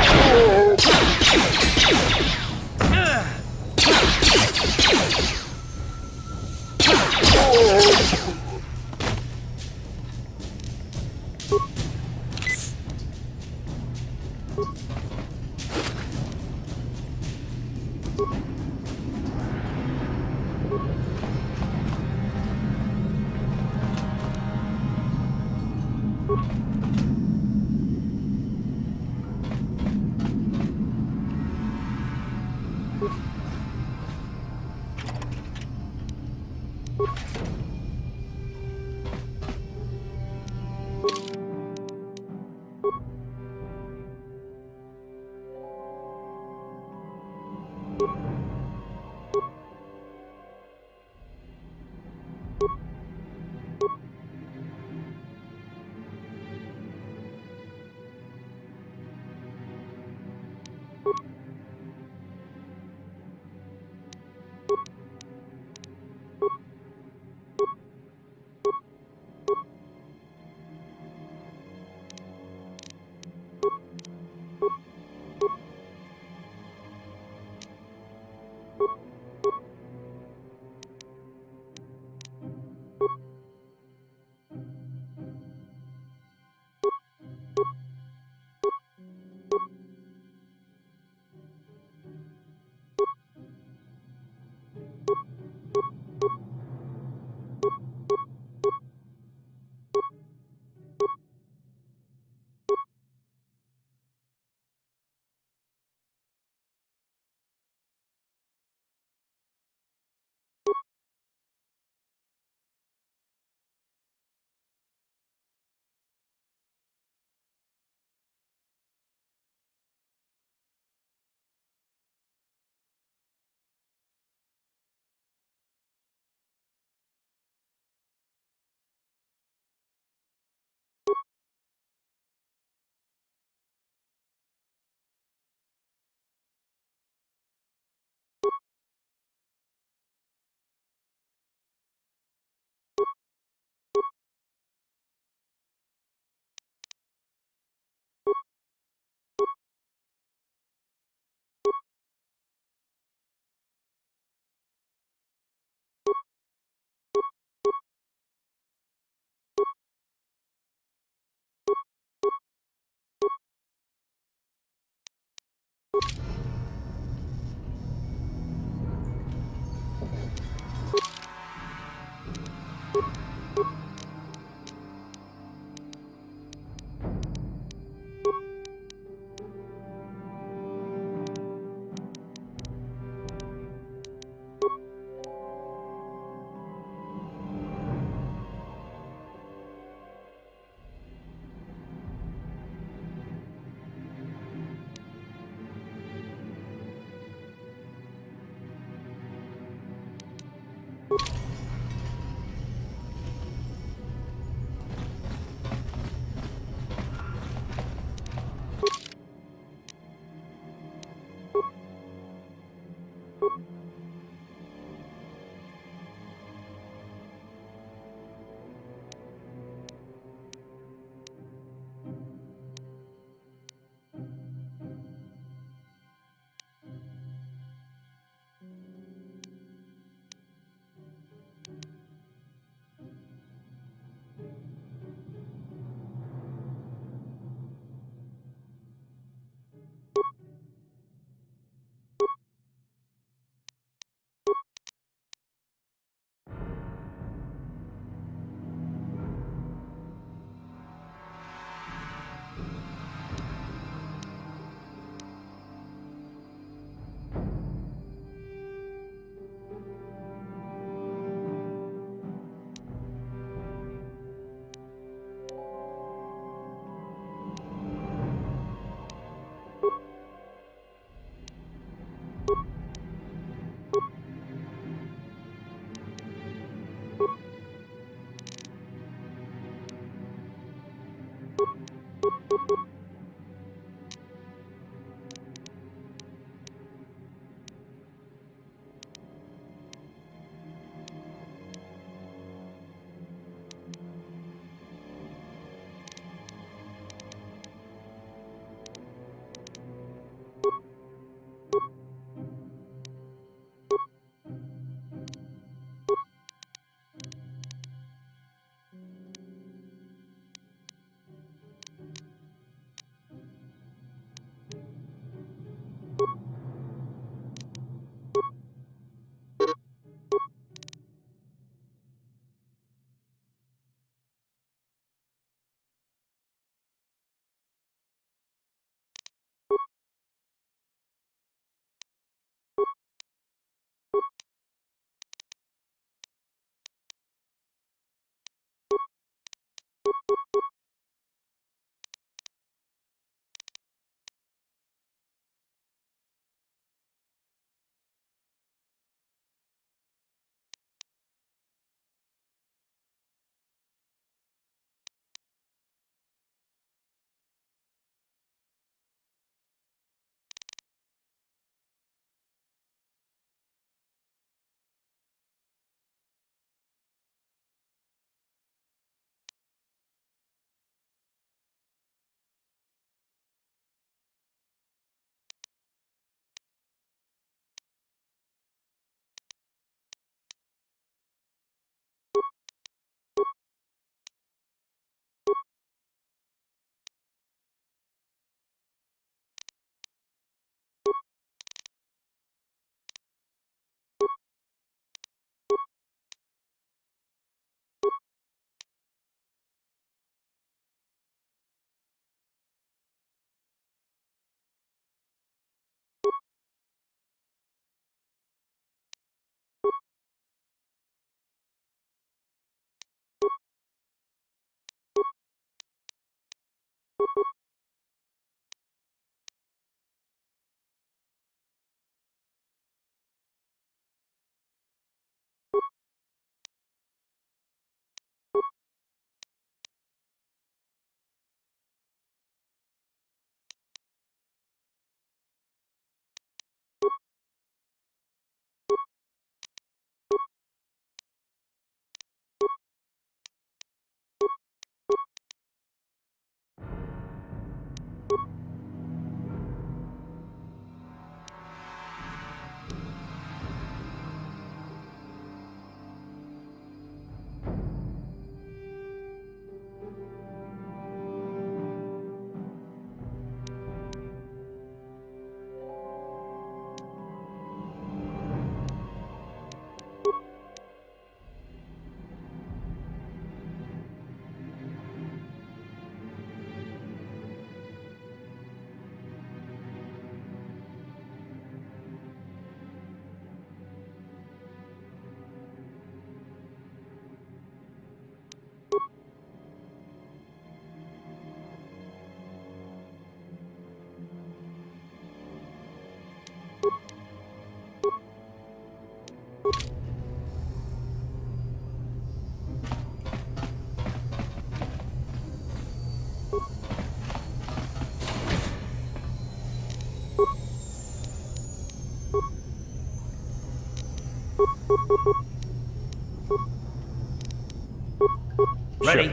Ready?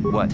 What?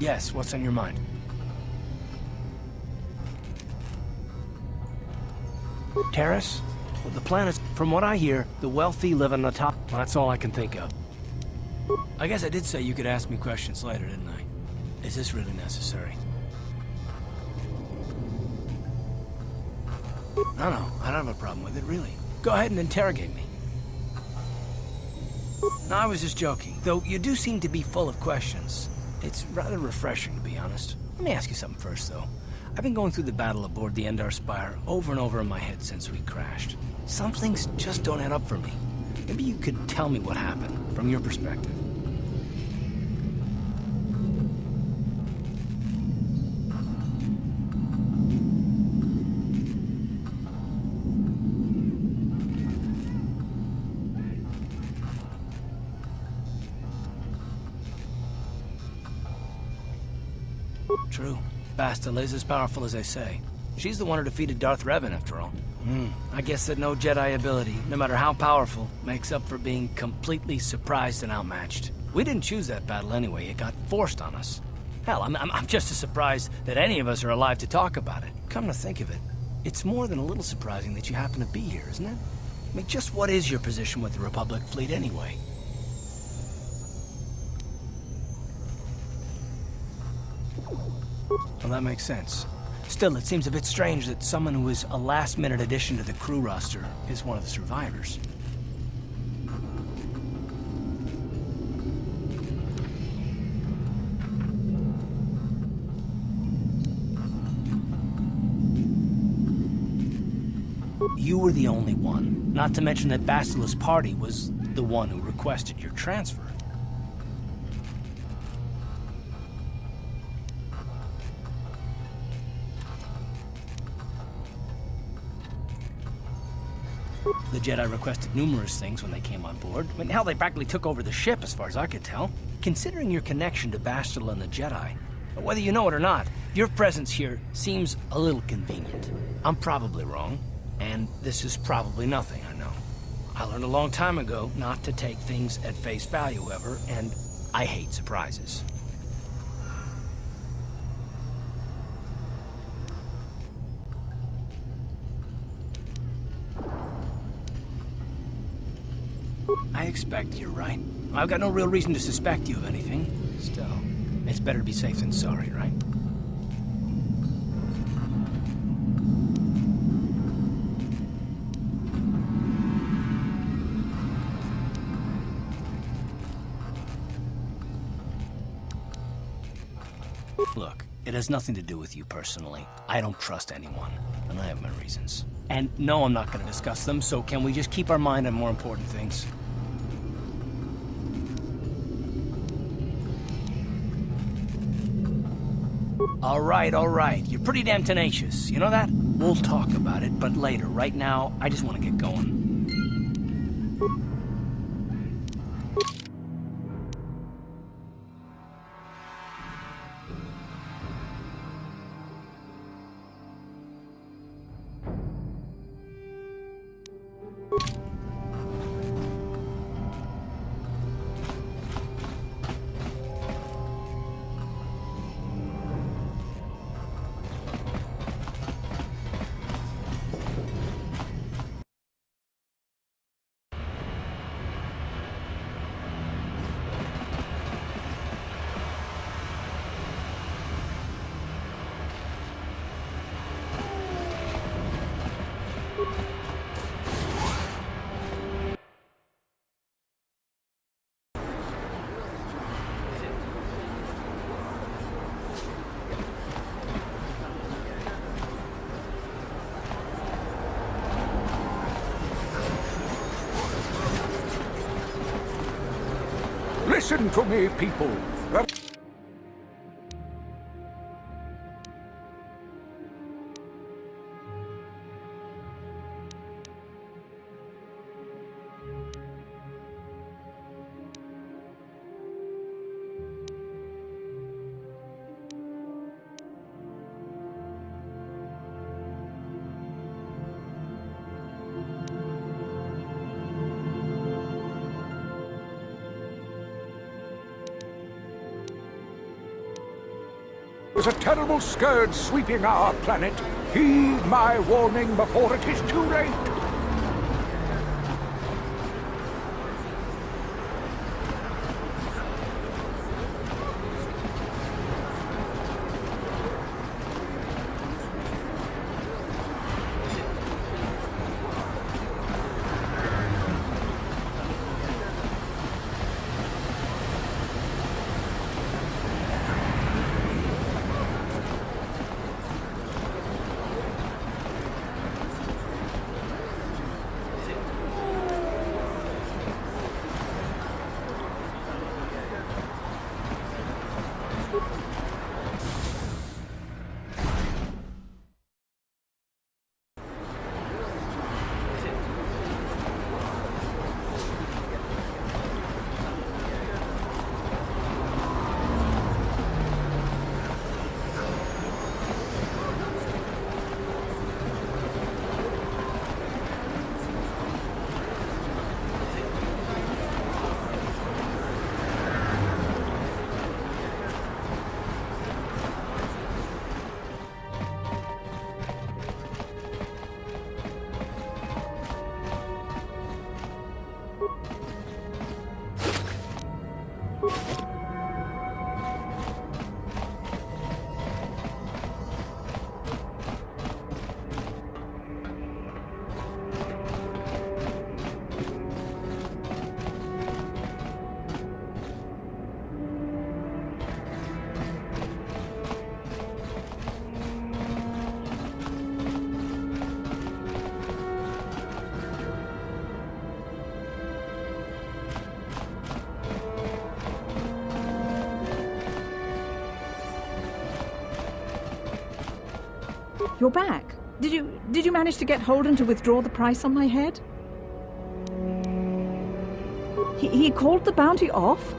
Yes, what's on your mind? Terrace? Well, the planet's... From what I hear, the wealthy live on the top. Well, that's all I can think of. I guess I did say you could ask me questions later, didn't I? Is this really necessary? No, I don't have a problem with it, really. Go ahead and interrogate me. No, I was just joking, though you do seem to be full of questions. It's rather refreshing, to be honest. Let me ask you something first, though. I've been going through the battle aboard the Endar Spire over and over in my head since we crashed. Some things just don't add up for me. Maybe you could tell me what happened, from your perspective. True. Bastila is as powerful as they say. She's the one who defeated Darth Revan, after all. I guess that no Jedi ability, no matter how powerful, makes up for being completely surprised and outmatched. We didn't choose that battle anyway. It got forced on us. Hell, I'm just as surprised that any of us are alive to talk about it. Come to think of it, it's more than a little surprising that you happen to be here, isn't it? I mean, just what is your position with the Republic fleet anyway? Well, that makes sense. Still, it seems a bit strange that someone who is a last-minute addition to the crew roster is one of the survivors. You were the only one, not to mention that Bastila's party was the one who requested your transfer. The Jedi requested numerous things when they came on board. I mean, hell, they practically took over the ship, as far as I could tell. Considering your connection to Bastila and the Jedi, whether you know it or not, your presence here seems a little convenient. I'm probably wrong, and this is probably nothing, I know. I learned a long time ago not to take things at face value ever, and I hate surprises. I expect you're right. I've got no real reason to suspect you of anything. Still, it's better to be safe than sorry, right? Look, it has nothing to do with you personally. I don't trust anyone, and I have my reasons. And no, I'm not going to discuss them, so can we just keep our mind on more important things? All right. You're pretty damn tenacious. You know that? We'll talk about it, but later. Right now, I just want to get going. Listen to me, people. There's a terrible scourge sweeping our planet. Heed my warning before it is too late. You're back. Did you manage to get Holden to withdraw the price on my head? He called the bounty off?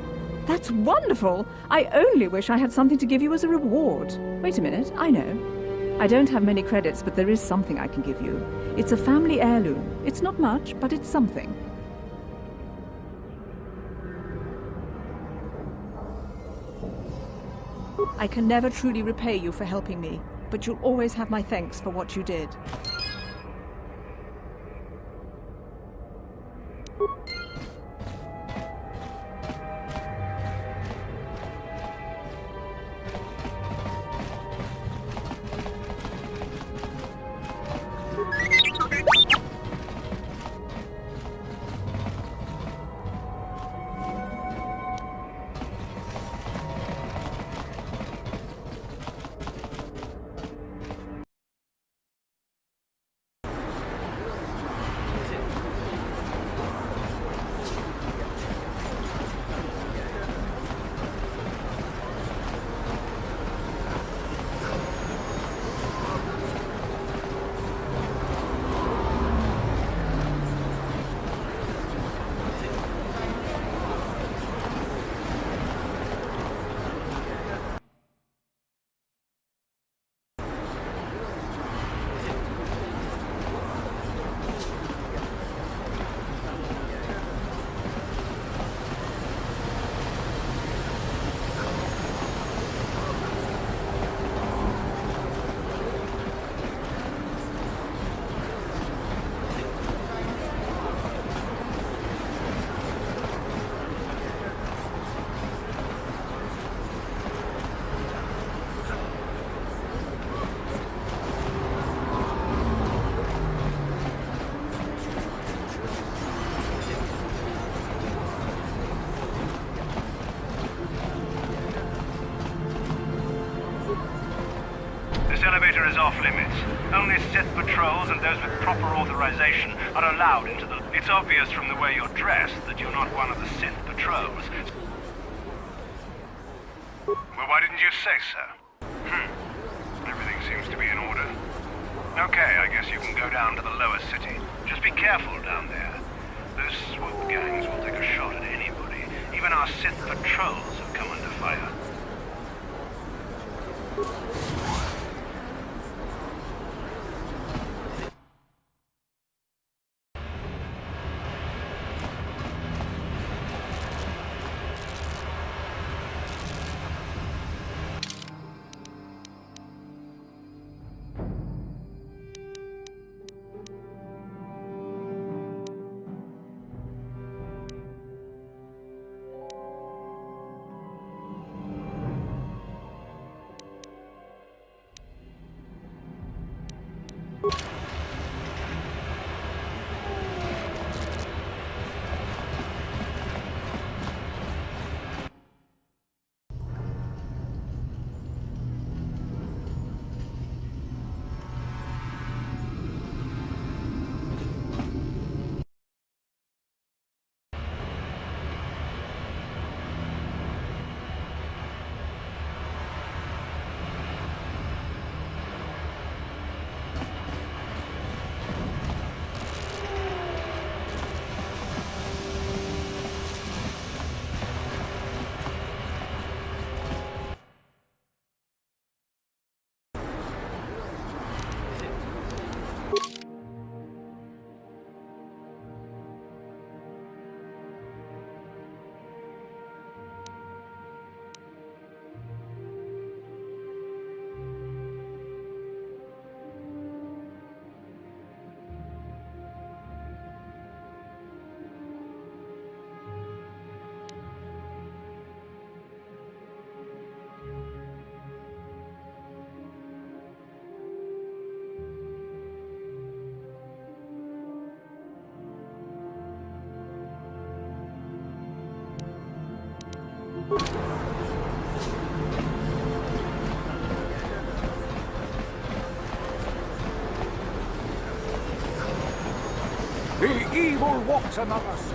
That's wonderful! I only wish I had something to give you as a reward. Wait a minute, I know. I don't have many credits, but there is something I can give you. It's a family heirloom. It's not much, but it's something. I can never truly repay you for helping me, but you'll always have my thanks for what you did. Elevator is off limits. Only Sith patrols and those with proper authorization are allowed into the... It's obvious from the way you're dressed that you're not one of the Sith patrols. Why didn't you say so? Everything seems to be in order. Okay, I guess you can go down to the lower city. Just be careful down there. Those swoop gangs will take a shot at anybody. Even our Sith patrols have come under fire. The evil walks among us.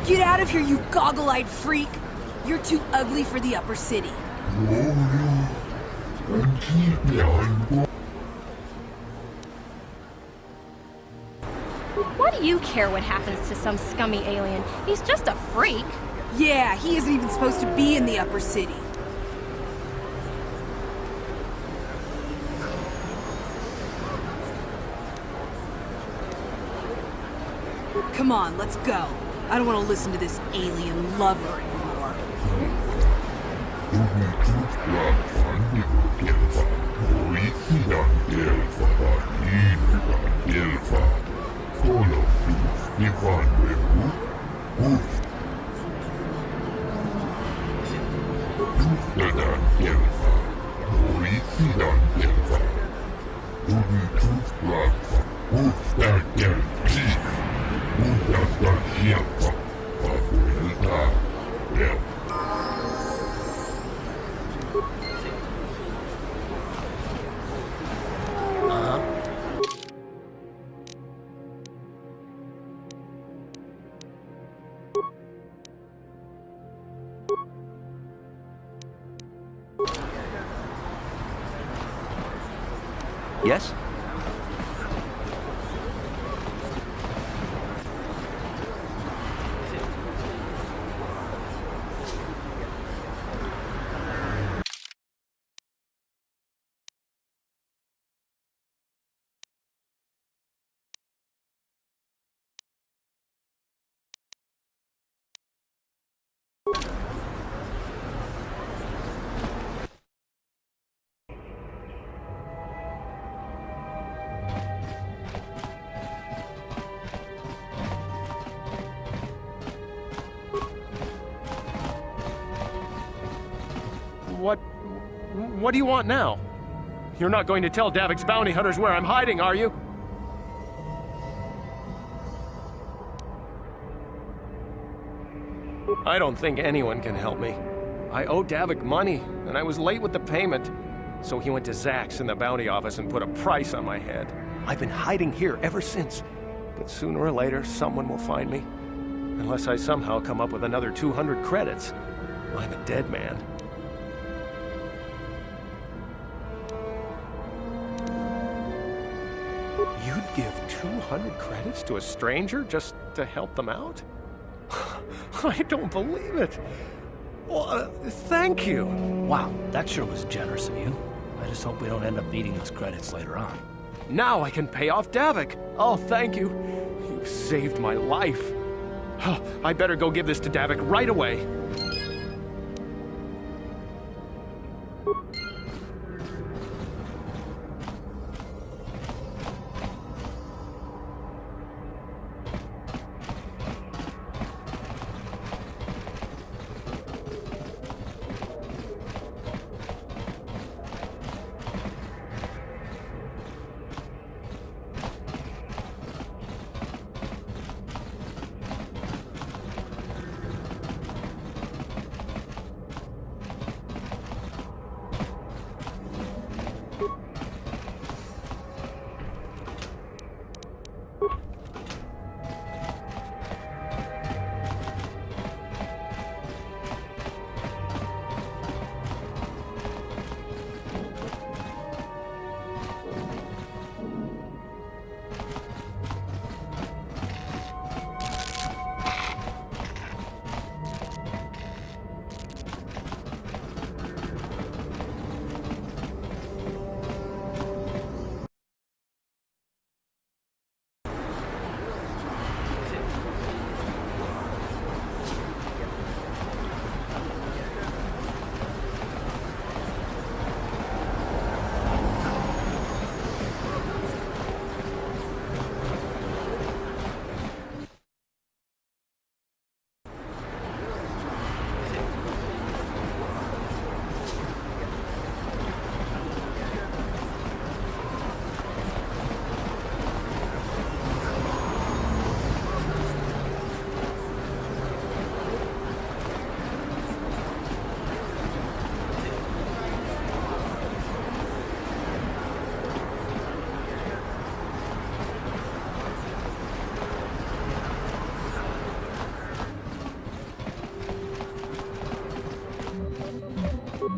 Get out of here, you goggle-eyed freak! You're too ugly for the upper city. Why do you care what happens to some scummy alien? He's just a freak. Yeah, he isn't even supposed to be in the upper city. Come on, let's go. I don't want to listen to this alien lover anymore. Yes? What do you want now? You're not going to tell Davik's bounty hunters where I'm hiding, are you? I don't think anyone can help me. I owe Davik money, and I was late with the payment. So he went to Zach's in the bounty office and put a price on my head. I've been hiding here ever since. But sooner or later, someone will find me. Unless I somehow come up with another 200 credits. I'm a dead man. You'd give 200 credits to a stranger just to help them out? I don't believe it. Well, thank you. Wow, that sure was generous of you. I just hope we don't end up needing those credits later on. Now I can pay off Davik. Oh, thank you. You've saved my life. Oh, I better go give this to Davik right away.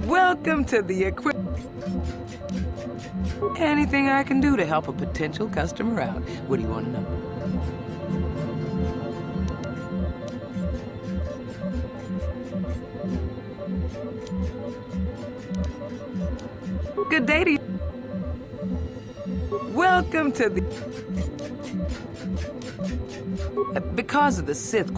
Welcome to the Anything I can do to help a potential customer out. What do you want to know? Good day to you. Welcome to the... Because of the Sith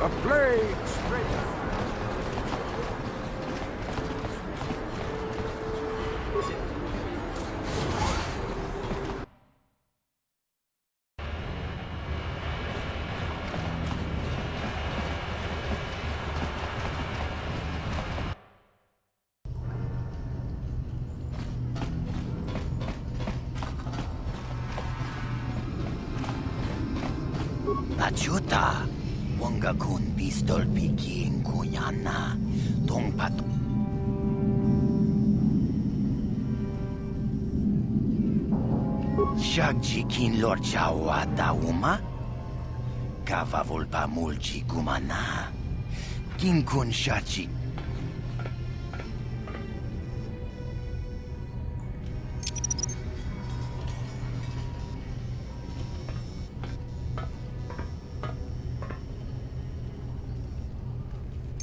A plague spread. Ajuta, wanga kun pistol piking kunyana, tongpat. Shagjikin lor chawa dauma, kava volpa mulci gumana, kinkun shachi.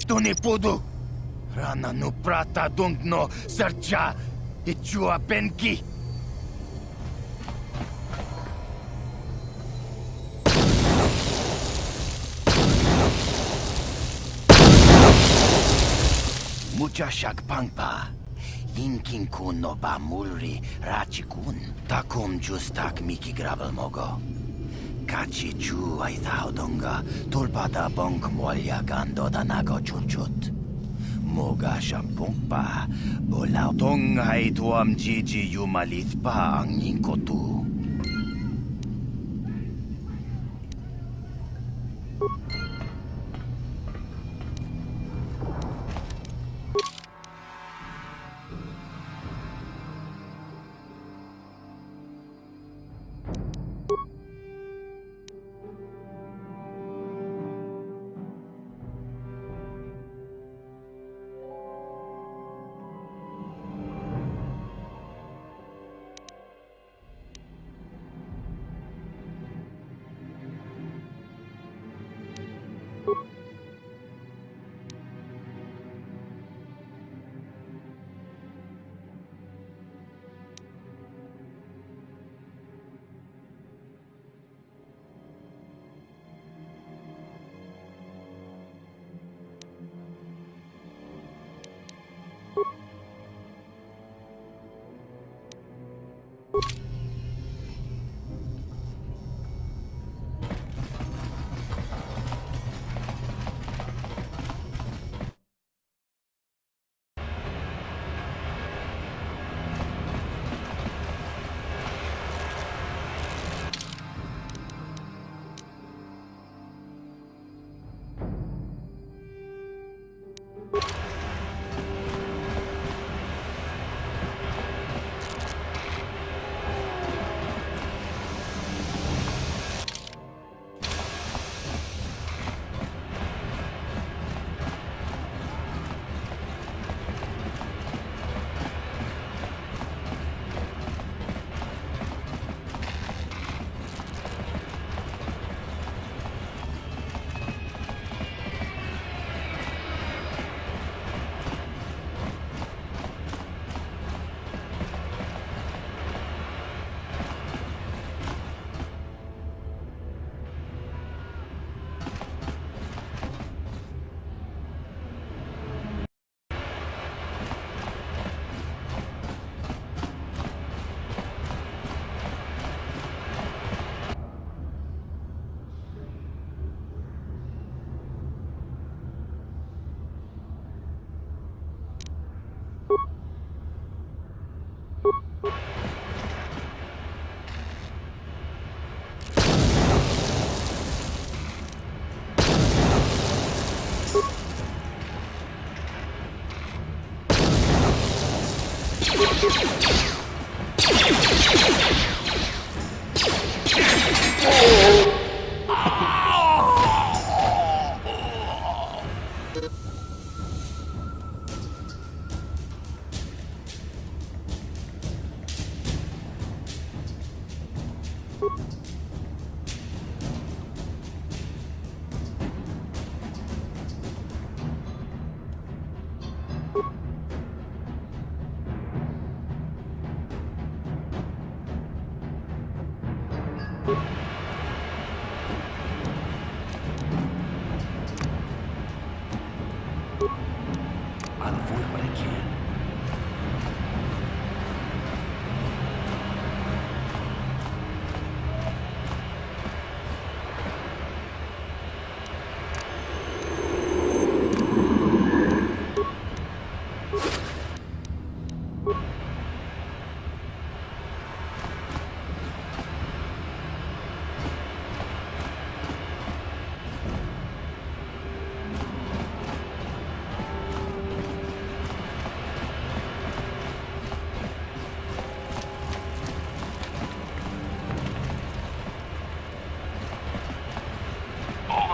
To ne pudu. Rana nu prata dungno sercha e chua penki. Mucha shak pangpa. Yinkin kun no ba mulri rachikun. Takum justak miki grabel mogo. Kachi chu ay donga tulpada bonk molya gando danago chunchut. Moga shampungpa bola tong ay tuam jiji yumalithpa ang yinkotu.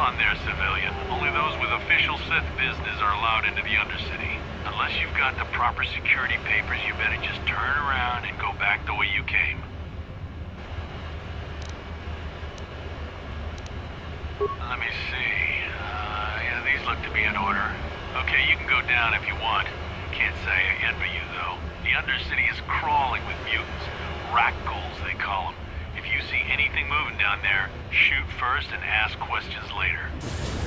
on there, civilian. Only those with official Sith business are allowed into the Undercity. Unless you've got the proper security papers, you better just turn around and go back the way you came. Let me see. Yeah, these look to be in order. Okay, you can go down if you want. Can't say I envy you, though. The Undercity is crawling with mutants. Rat-ghouls, they call them. If you see anything moving down there, shoot first and ask questions later.